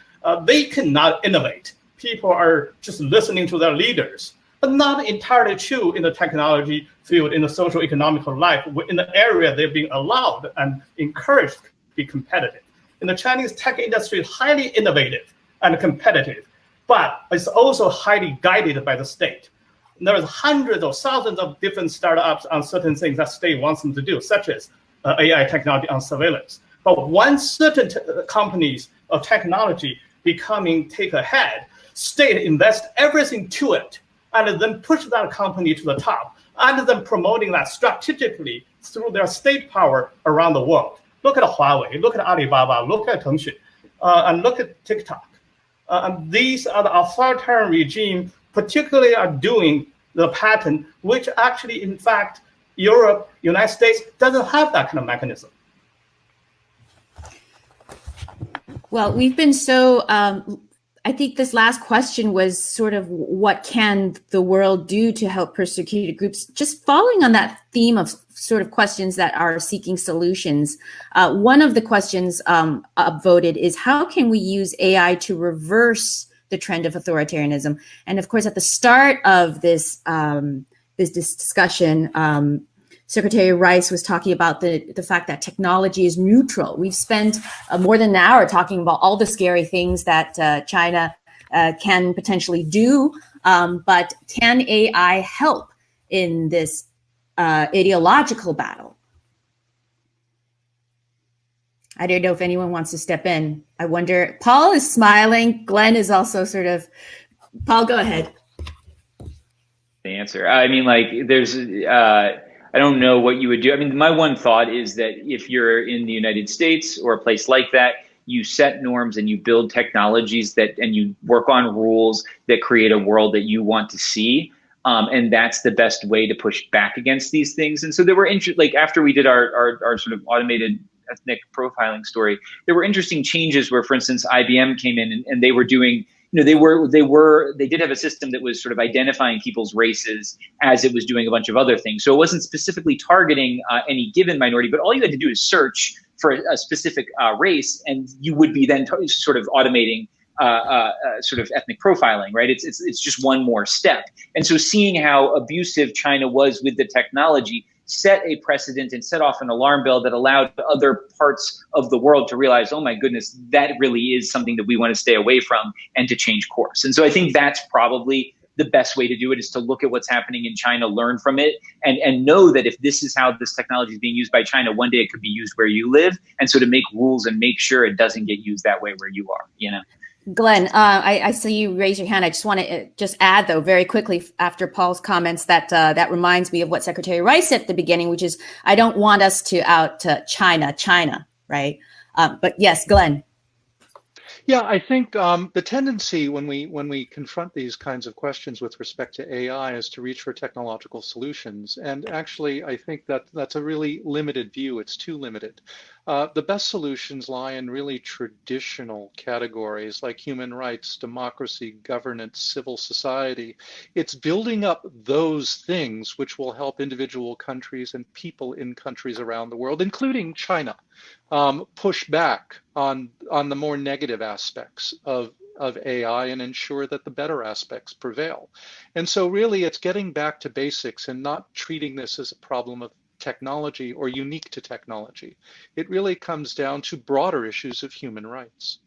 they cannot innovate. People are just listening to their leaders. But not entirely true in the technology field, in the social economical life, in the area they're being allowed and encouraged to be competitive. In the Chinese tech industry, is highly innovative and competitive, but it's also highly guided by the state. There's hundreds or thousands of different startups on certain things that state wants them to do, such as AI technology on surveillance. But once certain companies of technology take ahead, state invest everything to it, and then push that company to the top, and then promoting that strategically through their state power around the world. Look at Huawei, look at Alibaba, look at Tencent, and look at TikTok. And these are the authoritarian regime, particularly are doing the pattern, which actually, in fact, Europe, United States doesn't have that kind of mechanism. Well, we've been so, I think this last question was sort of what can the world do to help persecuted groups? Just following on that theme of sort of questions that are seeking solutions. One of the questions upvoted is how can we use AI to reverse the trend of authoritarianism? And of course, at the start of this discussion, Secretary Rice was talking about the fact that technology is neutral. We've spent more than an hour talking about all the scary things that China can potentially do, but can AI help in this ideological battle? I don't know if anyone wants to step in. I wonder, Paul is smiling. Glenn is also sort of, Paul, go ahead. The answer. I mean, like, there's, I don't know what you would do. I mean, my one thought is that if you're in the United States or a place like that, you set norms and you build technologies and you work on rules that create a world that you want to see. And that's the best way to push back against these things. And so there were, like, after we did our sort of automated ethnic profiling story, there were interesting changes where, for instance, IBM came in and they were doing, you know, they did have a system that was sort of identifying people's races as it was doing a bunch of other things. So it wasn't specifically targeting any given minority, but all you had to do is search for a specific race, and you would be then sort of automating sort of ethnic profiling, right? It's just one more step. And so seeing how abusive China was with the technology set a precedent and set off an alarm bell that allowed other parts of the world to realize, oh my goodness, that really is something that we want to stay away from and to change course. And so I think that's probably the best way to do it is to look at what's happening in China, learn from it, and know that if this is how this technology is being used by China, one day it could be used where you live. And so to make rules and make sure it doesn't get used that way where you are, you know. Glenn, I see you raise your hand. I just want to just add, though, very quickly after Paul's comments that that reminds me of what Secretary Rice said at the beginning, which is, I don't want us to out China, right? But yes, Glenn. Yeah, I think the tendency when we confront these kinds of questions with respect to AI is to reach for technological solutions. And actually, I think that that's a really limited view. It's too limited. The best solutions lie in really traditional categories like human rights, democracy, governance, civil society. It's building up those things which will help individual countries and people in countries around the world, including China, push back on the more negative aspects of AI and ensure that the better aspects prevail. And so really it's getting back to basics and not treating this as a problem of technology or unique to technology. It really comes down to broader issues of human rights.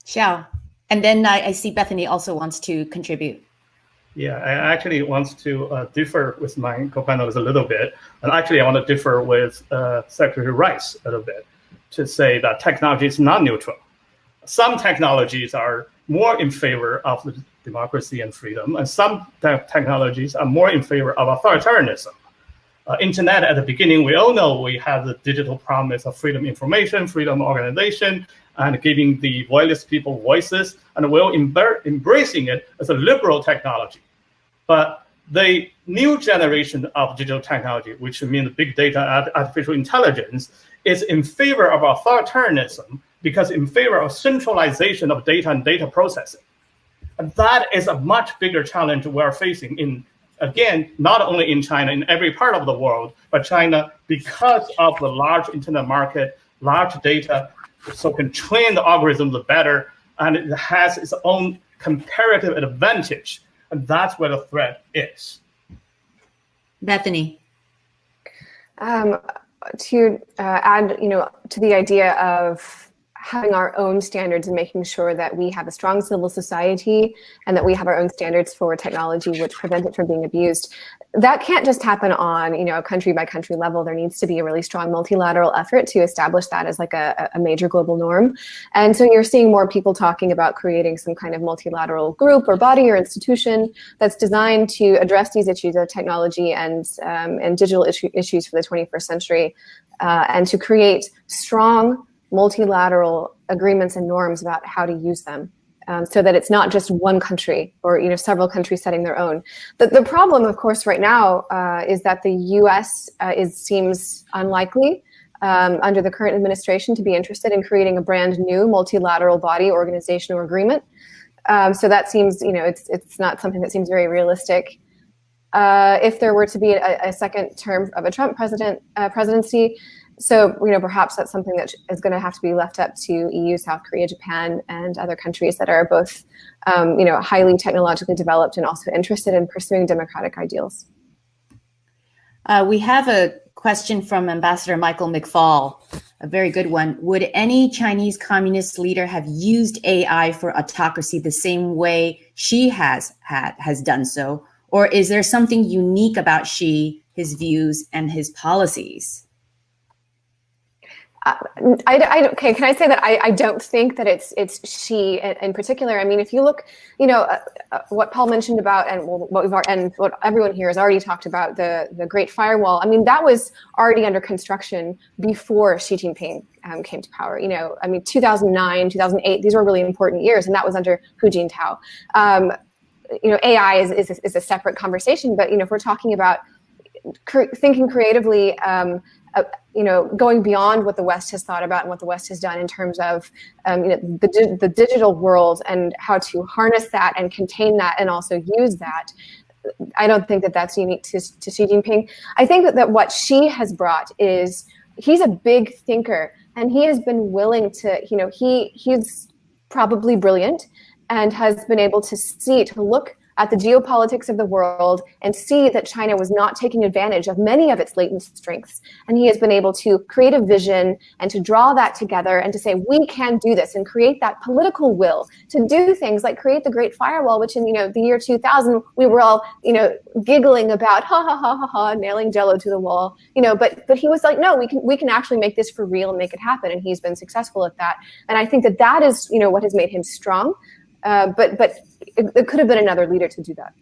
Xiao. And then I see Bethany also wants to contribute. Yeah, I actually want to differ with my co-panelists a little bit. And actually, I want to differ with Secretary Rice a little bit to say that technology is not neutral. Some technologies are more in favor of democracy and freedom, and some technologies are more in favor of authoritarianism. Internet at the beginning, we all know we have the digital promise of freedom of information, freedom of organization, and giving the voiceless people voices, and we're embracing it as a liberal technology. But the new generation of digital technology, which means big data and artificial intelligence, is in favor of authoritarianism because in favor of centralization of data and data processing. And that is a much bigger challenge we're facing in, again, not only in China, in every part of the world, but China, because of the large internet market, large data, so can train the algorithms better, and it has its own comparative advantage. And that's where the threat is. Bethany. To add, to the idea of having our own standards and making sure that we have a strong civil society and that we have our own standards for technology which prevent it from being abused. That can't just happen on, a country by country level. There needs to be a really strong multilateral effort to establish that as like a major global norm. And so you're seeing more people talking about creating some kind of multilateral group or body or institution that's designed to address these issues of technology and digital issues for the 21st century, and to create strong multilateral agreements and norms about how to use them, so that it's not just one country or several countries setting their own. The problem, of course, right now is that the U.S. seems unlikely under the current administration to be interested in creating a brand new multilateral body, organization, or agreement. So that seems, it's not something that seems very realistic. If there were to be a second term of a Trump presidency. So, perhaps that's something that is going to have to be left up to EU, South Korea, Japan, and other countries that are both, highly technologically developed and also interested in pursuing democratic ideals. We have a question from Ambassador Michael McFall, a very good one. Would any Chinese communist leader have used AI for autocracy the same way Xi has done so? Or is there something unique about Xi, his views, and his policies? Okay, can I say that I don't think that it's Xi in particular. I mean, if you look, what Paul mentioned about and what everyone here has already talked about, the Great Firewall. I mean, that was already under construction before Xi Jinping came to power. 2009, 2008, these were really important years, and that was under Hu Jintao. AI is a separate conversation, but if we're talking about thinking creatively, going beyond what the West has thought about and what the West has done in terms of the digital world and how to harness that and contain that and also use that. I don't think that that's unique to Xi Jinping. I think that what Xi has brought is he's a big thinker, and he has been willing to, he's probably brilliant and has been able to look at the geopolitics of the world and see that China was not taking advantage of many of its latent strengths. And he has been able to create a vision and to draw that together and to say, we can do this, and create that political will to do things like create the Great Firewall, which in the year 2000, we were all giggling about, ha ha ha ha ha, nailing Jello to the wall, but he was like, no, we can actually make this for real and make it happen. And he's been successful at that. And I think that is what has made him strong. But it could have been another leader to do that.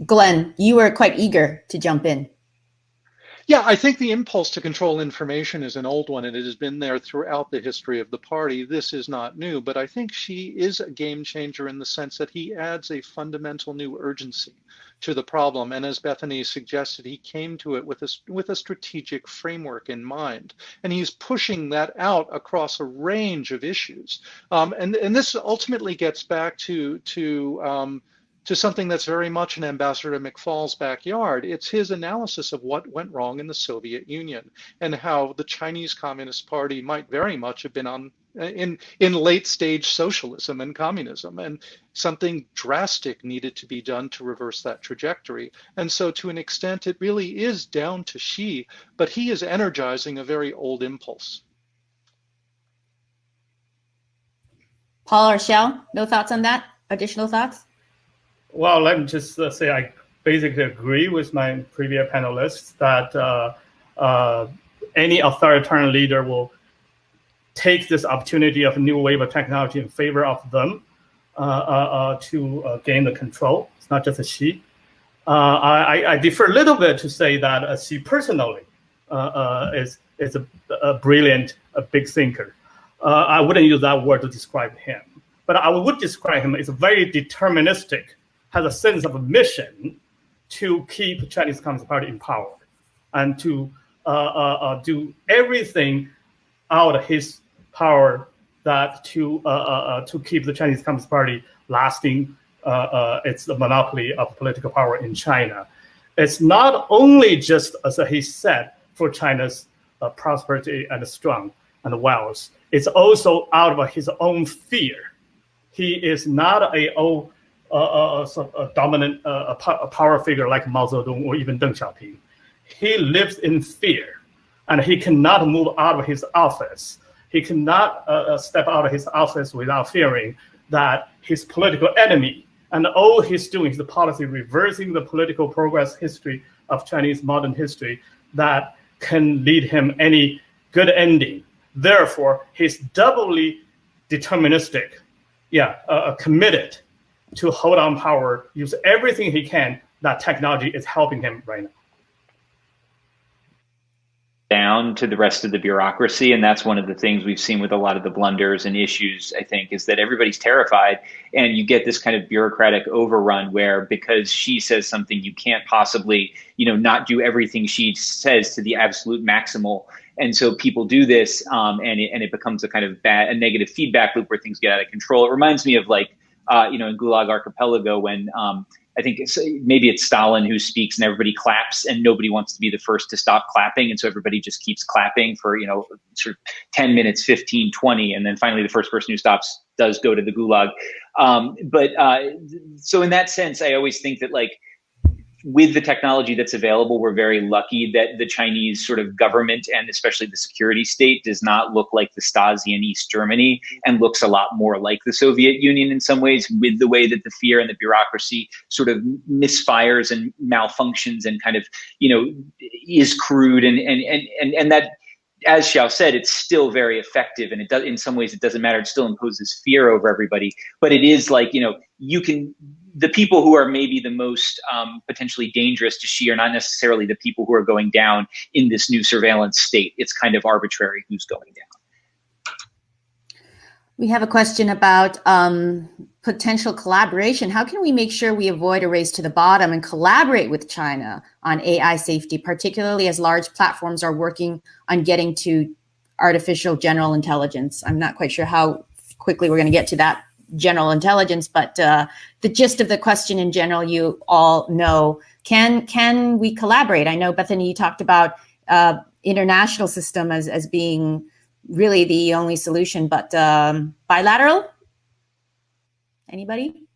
Glenn, you were quite eager to jump in. Yeah, I think the impulse to control information is an old one, and it has been there throughout the history of the party. This is not new, but I think she is a game changer in the sense that he adds a fundamental new urgency to the problem. And as Bethany suggested, he came to it with a strategic framework in mind, and he's pushing that out across a range of issues. And this ultimately gets back to something that's very much in Ambassador McFaul's backyard. It's his analysis of what went wrong in the Soviet Union and how the Chinese Communist Party might very much have been in late stage socialism and communism, and something drastic needed to be done to reverse that trajectory. And so to an extent, it really is down to Xi, but he is energizing a very old impulse. Paul or Xiao, no thoughts on that? Additional thoughts? Well, let me just say I basically agree with my previous panelists that any authoritarian leader will take this opportunity of a new wave of technology in favor of them to gain the control. It's not just a Xi. I differ a little bit to say that Xi personally is a brilliant, big thinker. I wouldn't use that word to describe him, but I would describe him as a very deterministic, has a sense of a mission to keep the Chinese Communist Party in power and to do everything out of his power that to keep the Chinese Communist Party lasting its monopoly of political power in China. It's not only just, as he said, for China's prosperity and strength and wealth. It's also out of his own fear. He is not a dominant power figure like Mao Zedong or even Deng Xiaoping. He lives in fear, and he cannot move out of his office. He cannot step out of his office without fearing that his political enemy, and all he's doing is the policy reversing the political progress history of Chinese modern history that can lead him any good ending. Therefore, he's doubly deterministic, committed to hold on power, use everything he can. That technology is helping him right now. Down to the rest of the bureaucracy, and that's one of the things we've seen with a lot of the blunders and issues, I think, is that everybody's terrified, and you get this kind of bureaucratic overrun where because she says something, you can't possibly, not do everything she says to the absolute maximal. And so people do this, and it becomes a kind of a negative feedback loop where things get out of control. It reminds me of in Gulag Archipelago when I think maybe it's Stalin who speaks and everybody claps and nobody wants to be the first to stop clapping. And so everybody just keeps clapping for, sort of 10 minutes, 15, 20. And then finally the first person who stops does go to the Gulag. So in that sense, I always think that with the technology that's available, we're very lucky that the Chinese sort of government and especially the security state does not look like the Stasi in East Germany and looks a lot more like the Soviet Union in some ways, with the way that the fear and the bureaucracy sort of misfires and malfunctions and kind of, is crude and that, as Xiao said, it's still very effective, and it does, in some ways it doesn't matter. It still imposes fear over everybody, but it is the people who are maybe the most potentially dangerous to Xi are not necessarily the people who are going down in this new surveillance state. It's kind of arbitrary who's going down. We have a question about potential collaboration. How can we make sure we avoid a race to the bottom and collaborate with China on AI safety, particularly as large platforms are working on getting to artificial general intelligence? I'm not quite sure how quickly we're going to get to that general intelligence, but the gist of the question in general, you all know. Can we collaborate? I know, Bethany, you talked about international system as being really the only solution, but bilateral? Anybody?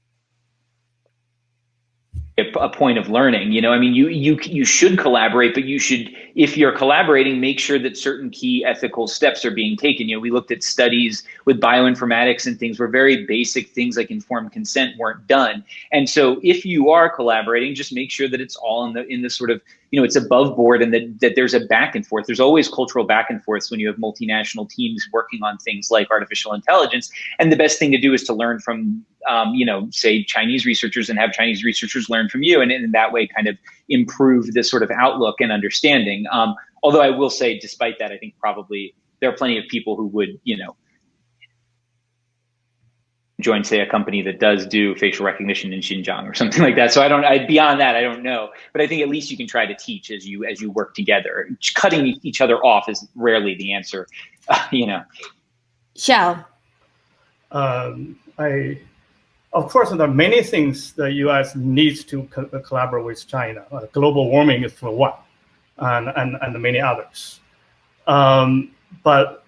a point of learning. I mean, you should collaborate, but you should, if you're collaborating, make sure that certain key ethical steps are being taken. We looked at studies with bioinformatics and things where very basic things like informed consent weren't done. And so if you are collaborating, just make sure that it's all in the sort of, it's above board, and that there's a back and forth. There's always cultural back and forth when you have multinational teams working on things like artificial intelligence. And the best thing to do is to learn from, say Chinese researchers, and have Chinese researchers learn from you, and in that way kind of improve this sort of outlook and understanding. Although I will say, despite that, I think probably there are plenty of people who would, join, say, a company that does do facial recognition in Xinjiang or something like that. So beyond that, I don't know. But I think at least you can try to teach as you work together. Cutting each other off is rarely the answer, Xiao. Of course, there are many things the U.S. needs to collaborate with China. Global warming is for one, and many others. But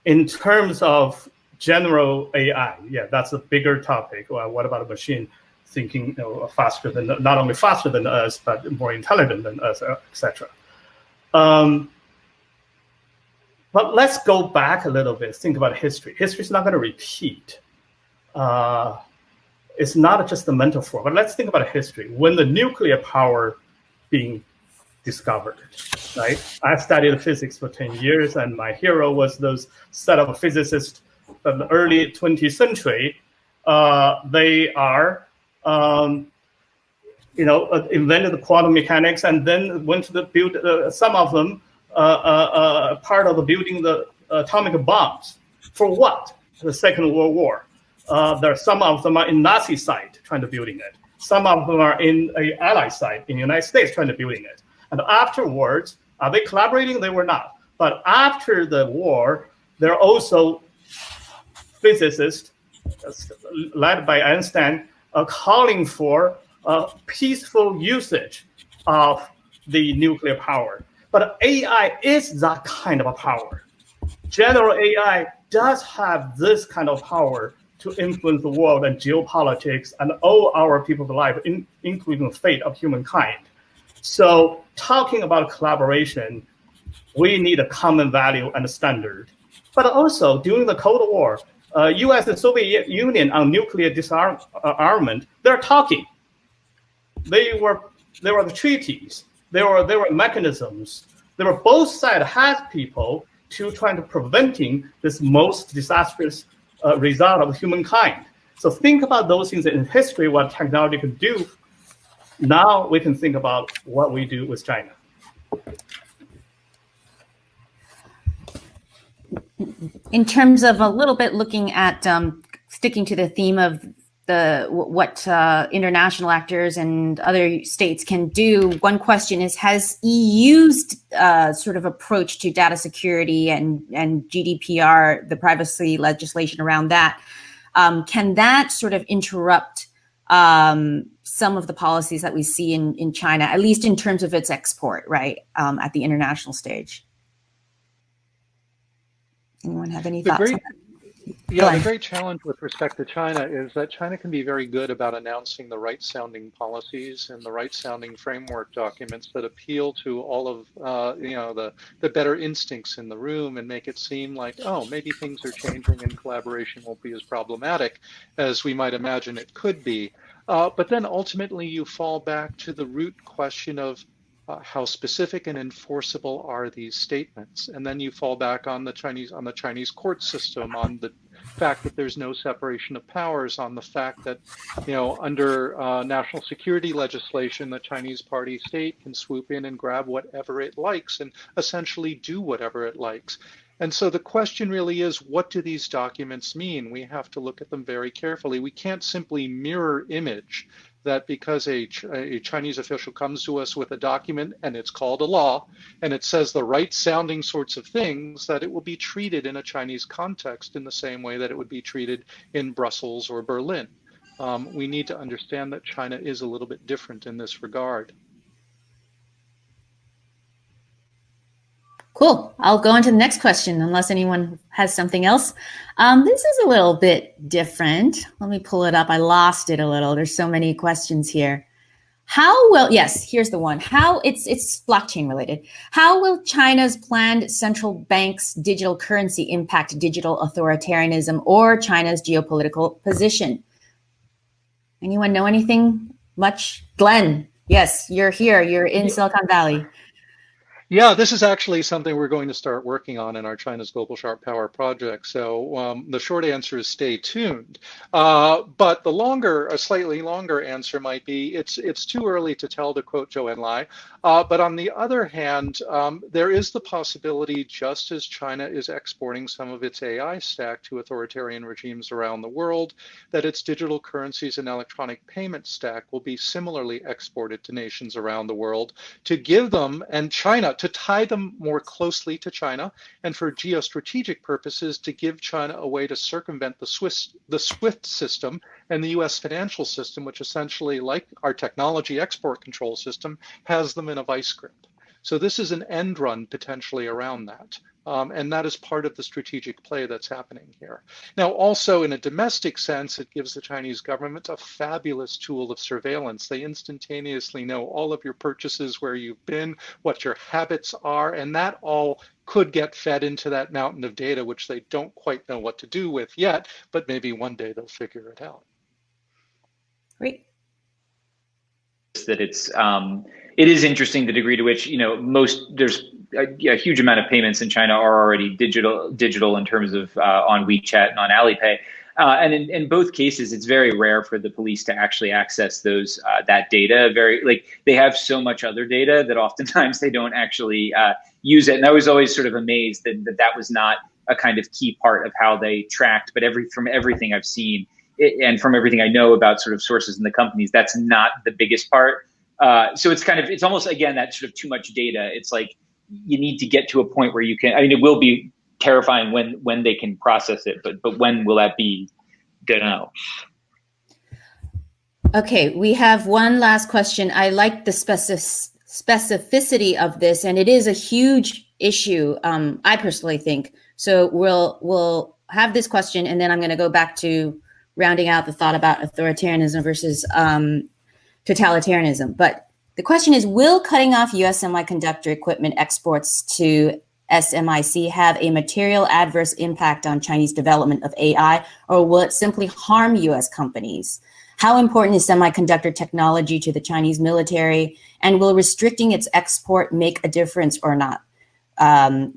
in terms of general AI, that's a bigger topic. Well, what about a machine thinking faster than, not only faster than us, but more intelligent than us, etc. But let's go back a little bit, think about history. History is not going to repeat. It's not just a metaphor, but let's think about history. When the nuclear power being discovered, right? I studied physics for 10 years, and my hero was those set of physicists of the early 20th century. They are, invented the quantum mechanics, and then went to build, some of them, part of the building the atomic bombs. For what? The Second World War. Some of them are in Nazi side trying to building it. Some of them are in a ally side in the United States trying to building it. And afterwards, are they collaborating? They were not. But after the war, there are also physicists, led by Einstein, calling for peaceful usage of the nuclear power. But AI is that kind of a power. General AI does have this kind of power to influence the world and geopolitics and all our people's life, including the fate of humankind. So talking about collaboration, we need a common value and a standard. But also during the Cold War, US and Soviet Union on nuclear disarmament, they're talking. There were the treaties, there were mechanisms. There were both sides had people to trying to preventing this most disastrous result of humankind. So think about those things in history, what technology could do. Now we can think about what we do with China. In terms of a little bit looking at sticking to the theme of what international actors and other states can do, one question is, has EU's sort of approach to data security and GDPR, the privacy legislation around that, can that sort of interrupt some of the policies that we see in China, at least in terms of its export, right, at the international stage? Anyone have any thoughts on that? Yeah, the great challenge with respect to China is that China can be very good about announcing the right-sounding policies and the right-sounding framework documents that appeal to all of the better instincts in the room and make it seem like, oh, maybe things are changing and collaboration won't be as problematic as we might imagine it could be. But then ultimately you fall back to the root question of how specific and enforceable are these statements, and then you fall back on the Chinese court system, on the fact that there's no separation of powers, on the fact that under national security legislation, the Chinese party state can swoop in and grab whatever it likes and essentially do whatever it likes. And so the question really is, what do these documents mean? We have to look at them very carefully. We can't simply mirror image that because a Chinese official comes to us with a document and it's called a law and it says the right sounding sorts of things, that it will be treated in a Chinese context in the same way that it would be treated in Brussels or Berlin. We need to understand that China is a little bit different in this regard. Cool. I'll go on to the next question unless anyone has something else. This is a little bit different. Let me pull it up. I lost it a little. There's so many questions here. How will, yes, here's the one. How, it's blockchain related. How will China's planned central bank's digital currency impact digital authoritarianism or China's geopolitical position? Anyone know anything much? Glenn, yes, you're here. You're in Silicon Valley. Yeah, this is actually something we're going to start working on in our China's Global Sharp Power project. So the short answer is stay tuned. But a slightly longer answer might be it's too early to tell, to quote Zhou Enlai. But on the other hand, there is the possibility, just as China is exporting some of its AI stack to authoritarian regimes around the world, that its digital currencies and electronic payment stack will be similarly exported to nations around the world to give them, and China, to tie them more closely to China, and for geostrategic purposes to give China a way to circumvent the SWIFT system and the US financial system, which essentially, like our technology export control system, has them in a vice grip. So this is an end run potentially around that. And that is part of the strategic play that's happening here. Now, also in a domestic sense, it gives the Chinese government a fabulous tool of surveillance. They instantaneously know all of your purchases, where you've been, what your habits are, and that all could get fed into that mountain of data, which they don't quite know what to do with yet, but maybe one day they'll figure it out. Great. That it is interesting the degree to which, there's a huge amount of payments in China are already digital in terms of on WeChat and on Alipay. And in both cases, it's very rare for the police to actually access that data. They have so much other data that oftentimes they don't actually use it. And I was always sort of amazed that was not a kind of key part of how they tracked. But from everything I've seen and from everything I know about sort of sources in the companies, that's not the biggest part. So it's almost, again, that sort of too much data. It's like you need to get to a point where you can, it will be terrifying when they can process it, but when will that be? Don't know. Okay, we have one last question. I like the specificity of this, and it is a huge issue, I personally think. So we'll have this question, and then I'm going to go back to rounding out the thought about authoritarianism versus totalitarianism. But the question is, will cutting off U.S. semiconductor equipment exports to SMIC have a material adverse impact on Chinese development of AI, or will it simply harm U.S. companies? How important is semiconductor technology to the Chinese military, and will restricting its export make a difference or not?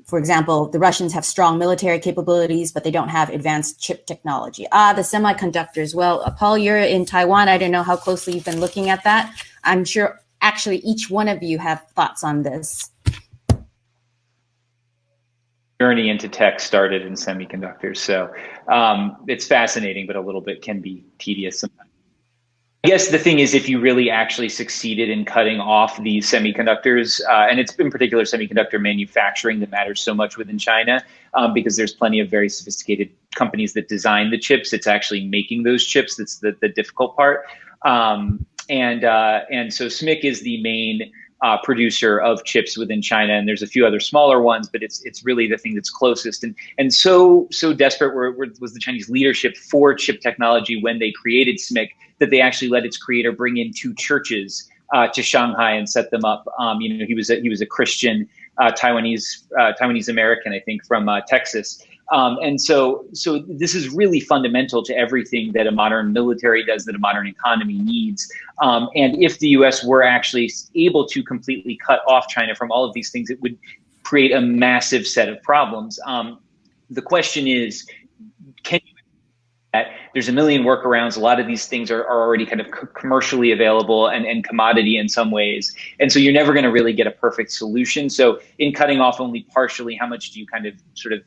For example, the Russians have strong military capabilities, but they don't have advanced chip technology. The semiconductors. Well, Paul, you're in Taiwan. I don't know how closely you've been looking at that. I'm sure actually each one of you have thoughts on this. Journey into tech started in semiconductors. So it's fascinating, but a little bit can be tedious sometimes. I guess the thing is, if you really actually succeeded in cutting off these semiconductors, and it's in particular semiconductor manufacturing that matters so much within China, because there's plenty of very sophisticated companies that design the chips. It's actually making those chips that's the difficult part. And so SMIC is the main producer of chips within China, and there's a few other smaller ones, but it's really the thing that's closest. And so desperate was the Chinese leadership for chip technology when they created SMIC that they actually let its creator bring in 2 churches to Shanghai and set them up. He was a Christian Taiwanese American, I think, from Texas. And so this is really fundamental to everything that a modern military does, that a modern economy needs. And if the US were actually able to completely cut off China from all of these things, it would create a massive set of problems. The question is, can you? There's a million workarounds. A lot of these things are already kind of commercially available and commodity in some ways. And so you're never going to really get a perfect solution. So in cutting off only partially, how much do you kind of sort of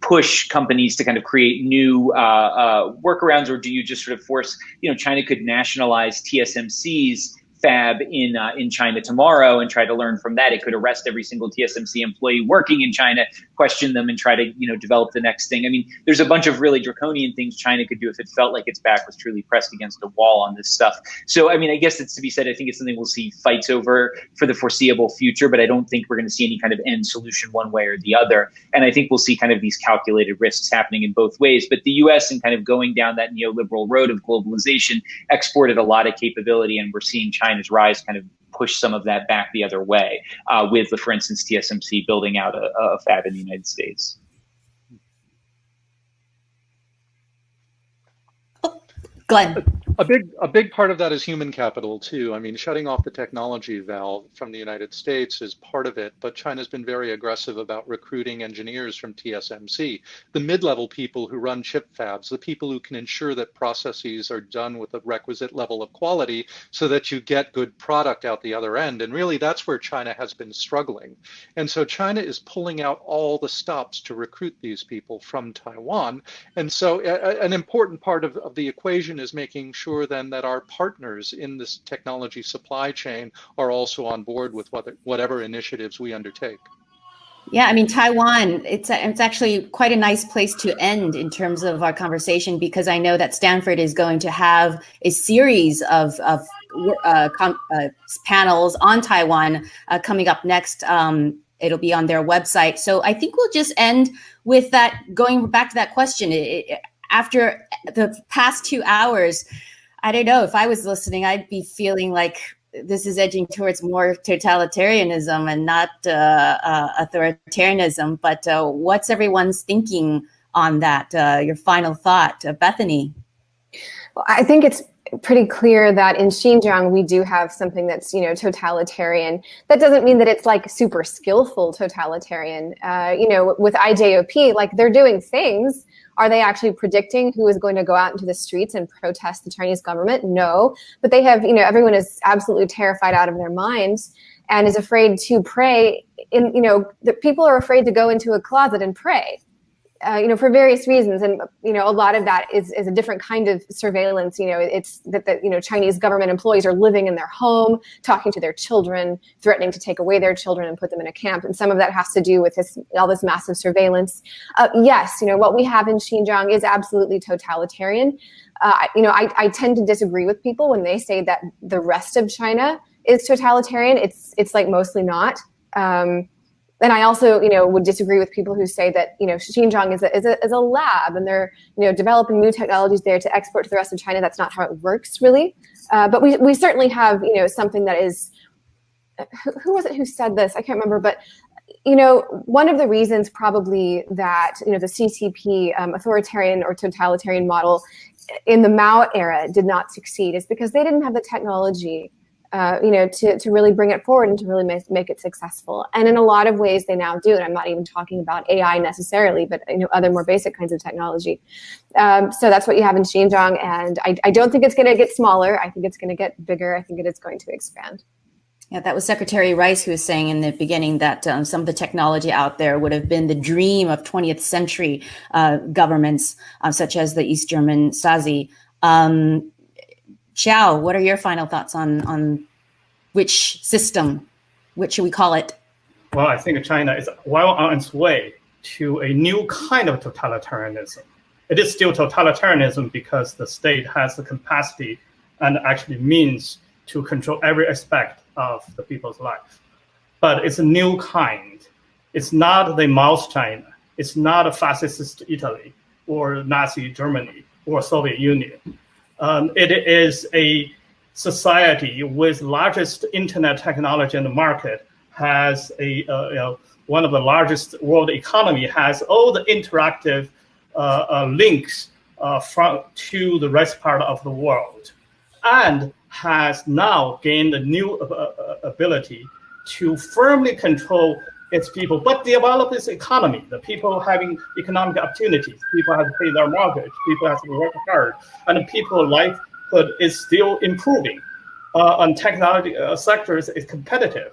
push companies to kind of create new workarounds, or do you just sort of force, China could nationalize TSMC's fab in China tomorrow and try to learn from that. It could arrest every single TSMC employee working in China, question them, and try to develop the next thing. I mean, there's a bunch of really draconian things China could do if it felt like its back was truly pressed against a wall on this stuff. So, I mean, I guess it's to be said, I think it's something we'll see fights over for the foreseeable future, but I don't think we're going to see any kind of end solution one way or the other. And I think we'll see kind of these calculated risks happening in both ways. But the US, and kind of going down that neoliberal road of globalization, exported a lot of capability, and we're seeing China China's rise kind of pushed some of that back the other way, with, for instance, TSMC building out a fab in the United States. Glenn. A big part of that is human capital too. I mean, shutting off the technology valve from the United States is part of it, but China's been very aggressive about recruiting engineers from TSMC, the mid-level people who run chip fabs, the people who can ensure that processes are done with the requisite level of quality so that you get good product out the other end. And really, that's where China has been struggling. And so China is pulling out all the stops to recruit these people from Taiwan. And so an important part of the equation is making sure then that our partners in this technology supply chain are also on board with whatever initiatives we undertake. Yeah, I mean, Taiwan, it's actually quite a nice place to end in terms of our conversation, because I know that Stanford is going to have a series of panels on Taiwan coming up next. It'll be on their website. So I think we'll just end with that, going back to that question. After the past 2 hours, I don't know, if I was listening, I'd be feeling like this is edging towards more totalitarianism and not authoritarianism. But what's everyone's thinking on that? Your final thought, Bethany? Well, I think it's pretty clear that in Xinjiang, we do have something that's, totalitarian. That doesn't mean that it's like super skillful totalitarian. With IJOP, like they're doing things. Are they actually predicting who is going to go out into the streets and protest the Chinese government? No, but they have, everyone is absolutely terrified out of their minds and is afraid to pray. The people are afraid to go into a closet and pray, for various reasons. And, a lot of that is a different kind of surveillance. It's that the Chinese government employees are living in their home, talking to their children, threatening to take away their children and put them in a camp. And some of that has to do with all this massive surveillance. Yes, what we have in Xinjiang is absolutely totalitarian. I tend to disagree with people when they say that the rest of China is totalitarian. It's like mostly not. And I also, would disagree with people who say that, Xinjiang is a lab and they're, developing new technologies there to export to the rest of China. That's not how it works, really. But we certainly have, something that is, who was it who said this? I can't remember, but, one of the reasons probably that, the CCP authoritarian or totalitarian model in the Mao era did not succeed is because they didn't have the technology to really bring it forward and to really make it successful. And in a lot of ways they now do. And I'm not even talking about AI necessarily, but other more basic kinds of technology. So that's what you have in Xinjiang. And I don't think it's going to get smaller. I think it's going to get bigger. I think it is going to expand. Yeah, that was Secretary Rice who was saying in the beginning that some of the technology out there would have been the dream of 20th century governments, such as the East German Stasi. Xiao, what are your final thoughts on which system, what should we call it? Well, I think China is well on its way to a new kind of totalitarianism. It is still totalitarianism because the state has the capacity and actually means to control every aspect of the people's life. But it's a new kind. It's not the Mao's China. It's not a fascist Italy or Nazi Germany or Soviet Union. It is a society with largest internet technology in the market, has one of the largest world economy, has all the interactive links to the rest part of the world, and has now gained a new ability to firmly control its people, but develop its economy. The people having economic opportunities, people have to pay their mortgage, people have to work hard, and the people's livelihood is still improving. And technology sectors is competitive.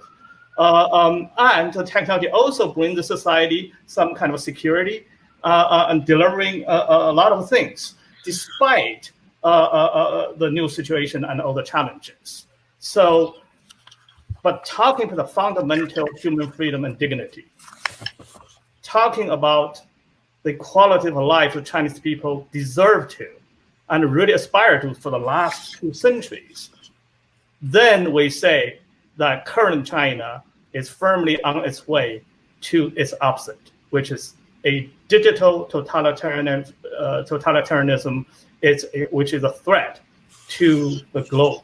And the technology also brings the society some kind of security and delivering a lot of things, despite the new situation and all the challenges. So, but talking about the fundamental human freedom and dignity, talking about the quality of life the Chinese people deserve to and really aspire to for the last 2 centuries, then we say that current China is firmly on its way to its opposite, which is a digital totalitarianism, which is a threat to the globe.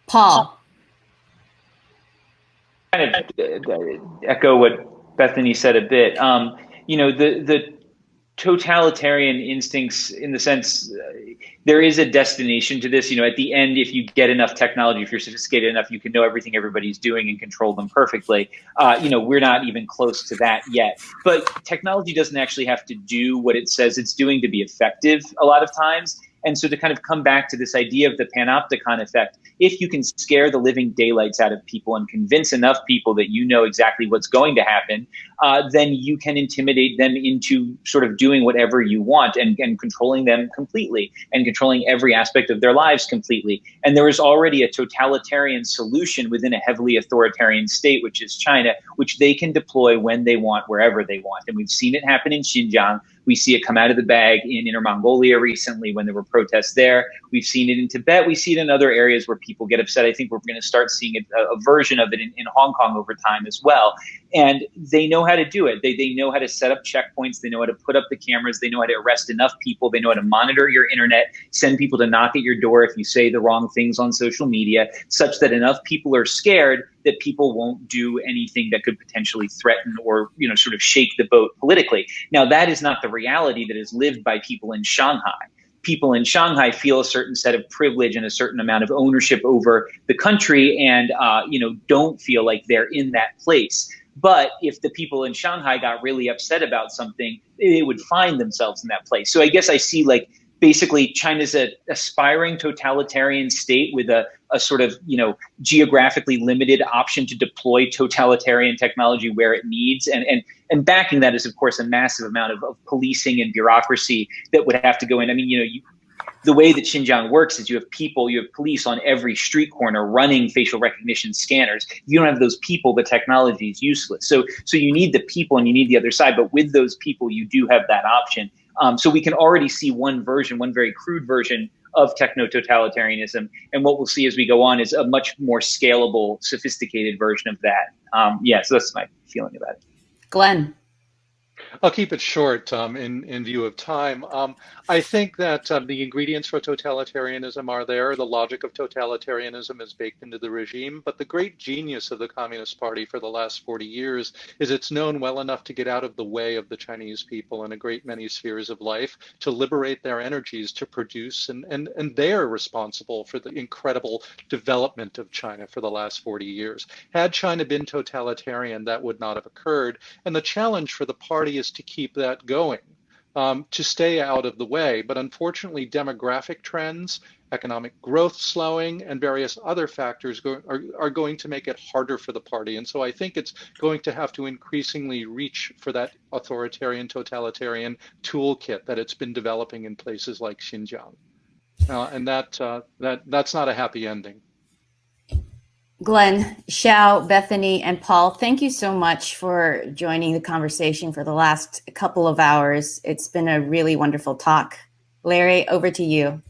Paul. Kind of echo what Bethany said a bit. The totalitarian instincts, in the sense there is a destination to this. At the end, if you get enough technology, if you're sophisticated enough, you can know everything everybody's doing and control them perfectly. We're not even close to that yet. But technology doesn't actually have to do what it says it's doing to be effective a lot of times. And so to kind of come back to this idea of the panopticon effect, if you can scare the living daylights out of people and convince enough people that you know exactly what's going to happen, then you can intimidate them into sort of doing whatever you want and controlling them completely and controlling every aspect of their lives completely. And there is already a totalitarian solution within a heavily authoritarian state, which is China, which they can deploy when they want, wherever they want. And we've seen it happen in Xinjiang. We see it come out of the bag in Inner Mongolia recently when there were protests there. We've seen it in Tibet. We see it in other areas where people get upset. I think we're going to start seeing a version of it in Hong Kong over time as well. And they know how to do it. They know how to set up checkpoints. They know how to put up the cameras. They know how to arrest enough people. They know how to monitor your internet, send people to knock at your door if you say the wrong things on social media, such that enough people are scared that people won't do anything that could potentially threaten or, sort of shake the boat politically. Now, that is not the reality that is lived by people in Shanghai. People in Shanghai feel a certain set of privilege and a certain amount of ownership over the country and, don't feel like they're in that place. But if the people in Shanghai got really upset about something, they would find themselves in that place. So I guess I see basically China's an aspiring totalitarian state with a sort of, geographically limited option to deploy totalitarian technology where it needs. And backing that is, of course, a massive amount of policing and bureaucracy that would have to go in. I mean, the way that Xinjiang works is you have police on every street corner running facial recognition scanners. If you don't have those people, the technology is useless. So you need the people and you need the other side. But with those people, you do have that option. So we can already see one very crude version of techno-totalitarianism. And what we'll see as we go on is a much more scalable, sophisticated version of that. So that's my feeling about it. Glenn. I'll keep it short in view of time. I think that the ingredients for totalitarianism are there. The logic of totalitarianism is baked into the regime. But the great genius of the Communist Party for the last 40 years is it's known well enough to get out of the way of the Chinese people in a great many spheres of life, to liberate their energies to produce. And they're responsible for the incredible development of China for the last 40 years. Had China been totalitarian, that would not have occurred. And the challenge for the party is to keep that going, to stay out of the way. But unfortunately, demographic trends, economic growth slowing, and various other factors are going to make it harder for the party. And so I think it's going to have to increasingly reach for that authoritarian, totalitarian toolkit that it's been developing in places like Xinjiang. And that's not a happy ending. Glenn, Xiao, Bethany, and Paul, thank you so much for joining the conversation for the last couple of hours. It's been a really wonderful talk. Larry, over to you.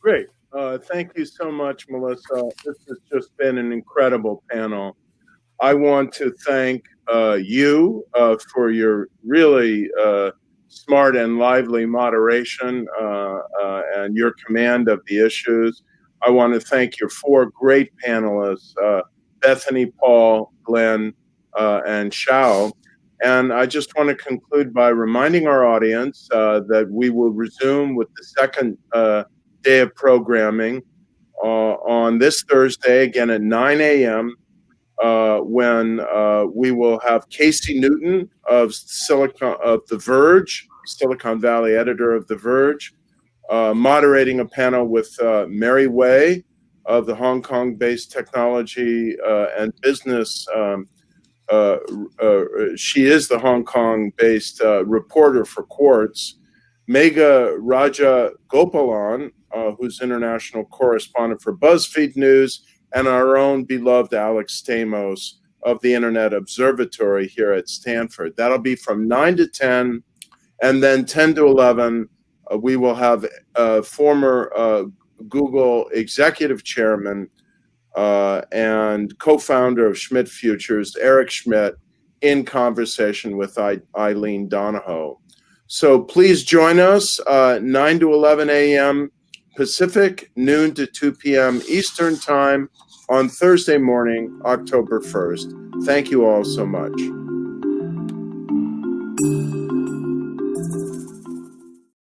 Great. Thank you so much, Melissa. This has just been an incredible panel. I want to thank you for your really smart and lively moderation and your command of the issues. I want to thank your four great panelists, Bethany, Paul, Glenn, and Xiao. And I just want to conclude by reminding our audience that we will resume with the second day of programming on this Thursday, again at 9 a.m., when we will have Casey Newton of The Verge, Silicon Valley editor of The Verge, moderating a panel with Mary Wei of the Hong Kong-based technology and business. She is the Hong Kong-based reporter for Quartz. Megha Rajagopalan, who's international correspondent for BuzzFeed News, and our own beloved Alex Stamos of the Internet Observatory here at Stanford. That'll be from 9 to 10, and then 10 to 11, we will have former Google executive chairman and co-founder of Schmidt Futures, Eric Schmidt, in conversation with Eileen Donahoe. So please join us 9 to 11 a.m. Pacific, noon to 2 p.m. Eastern Time on Thursday morning, October 1st. Thank you all so much.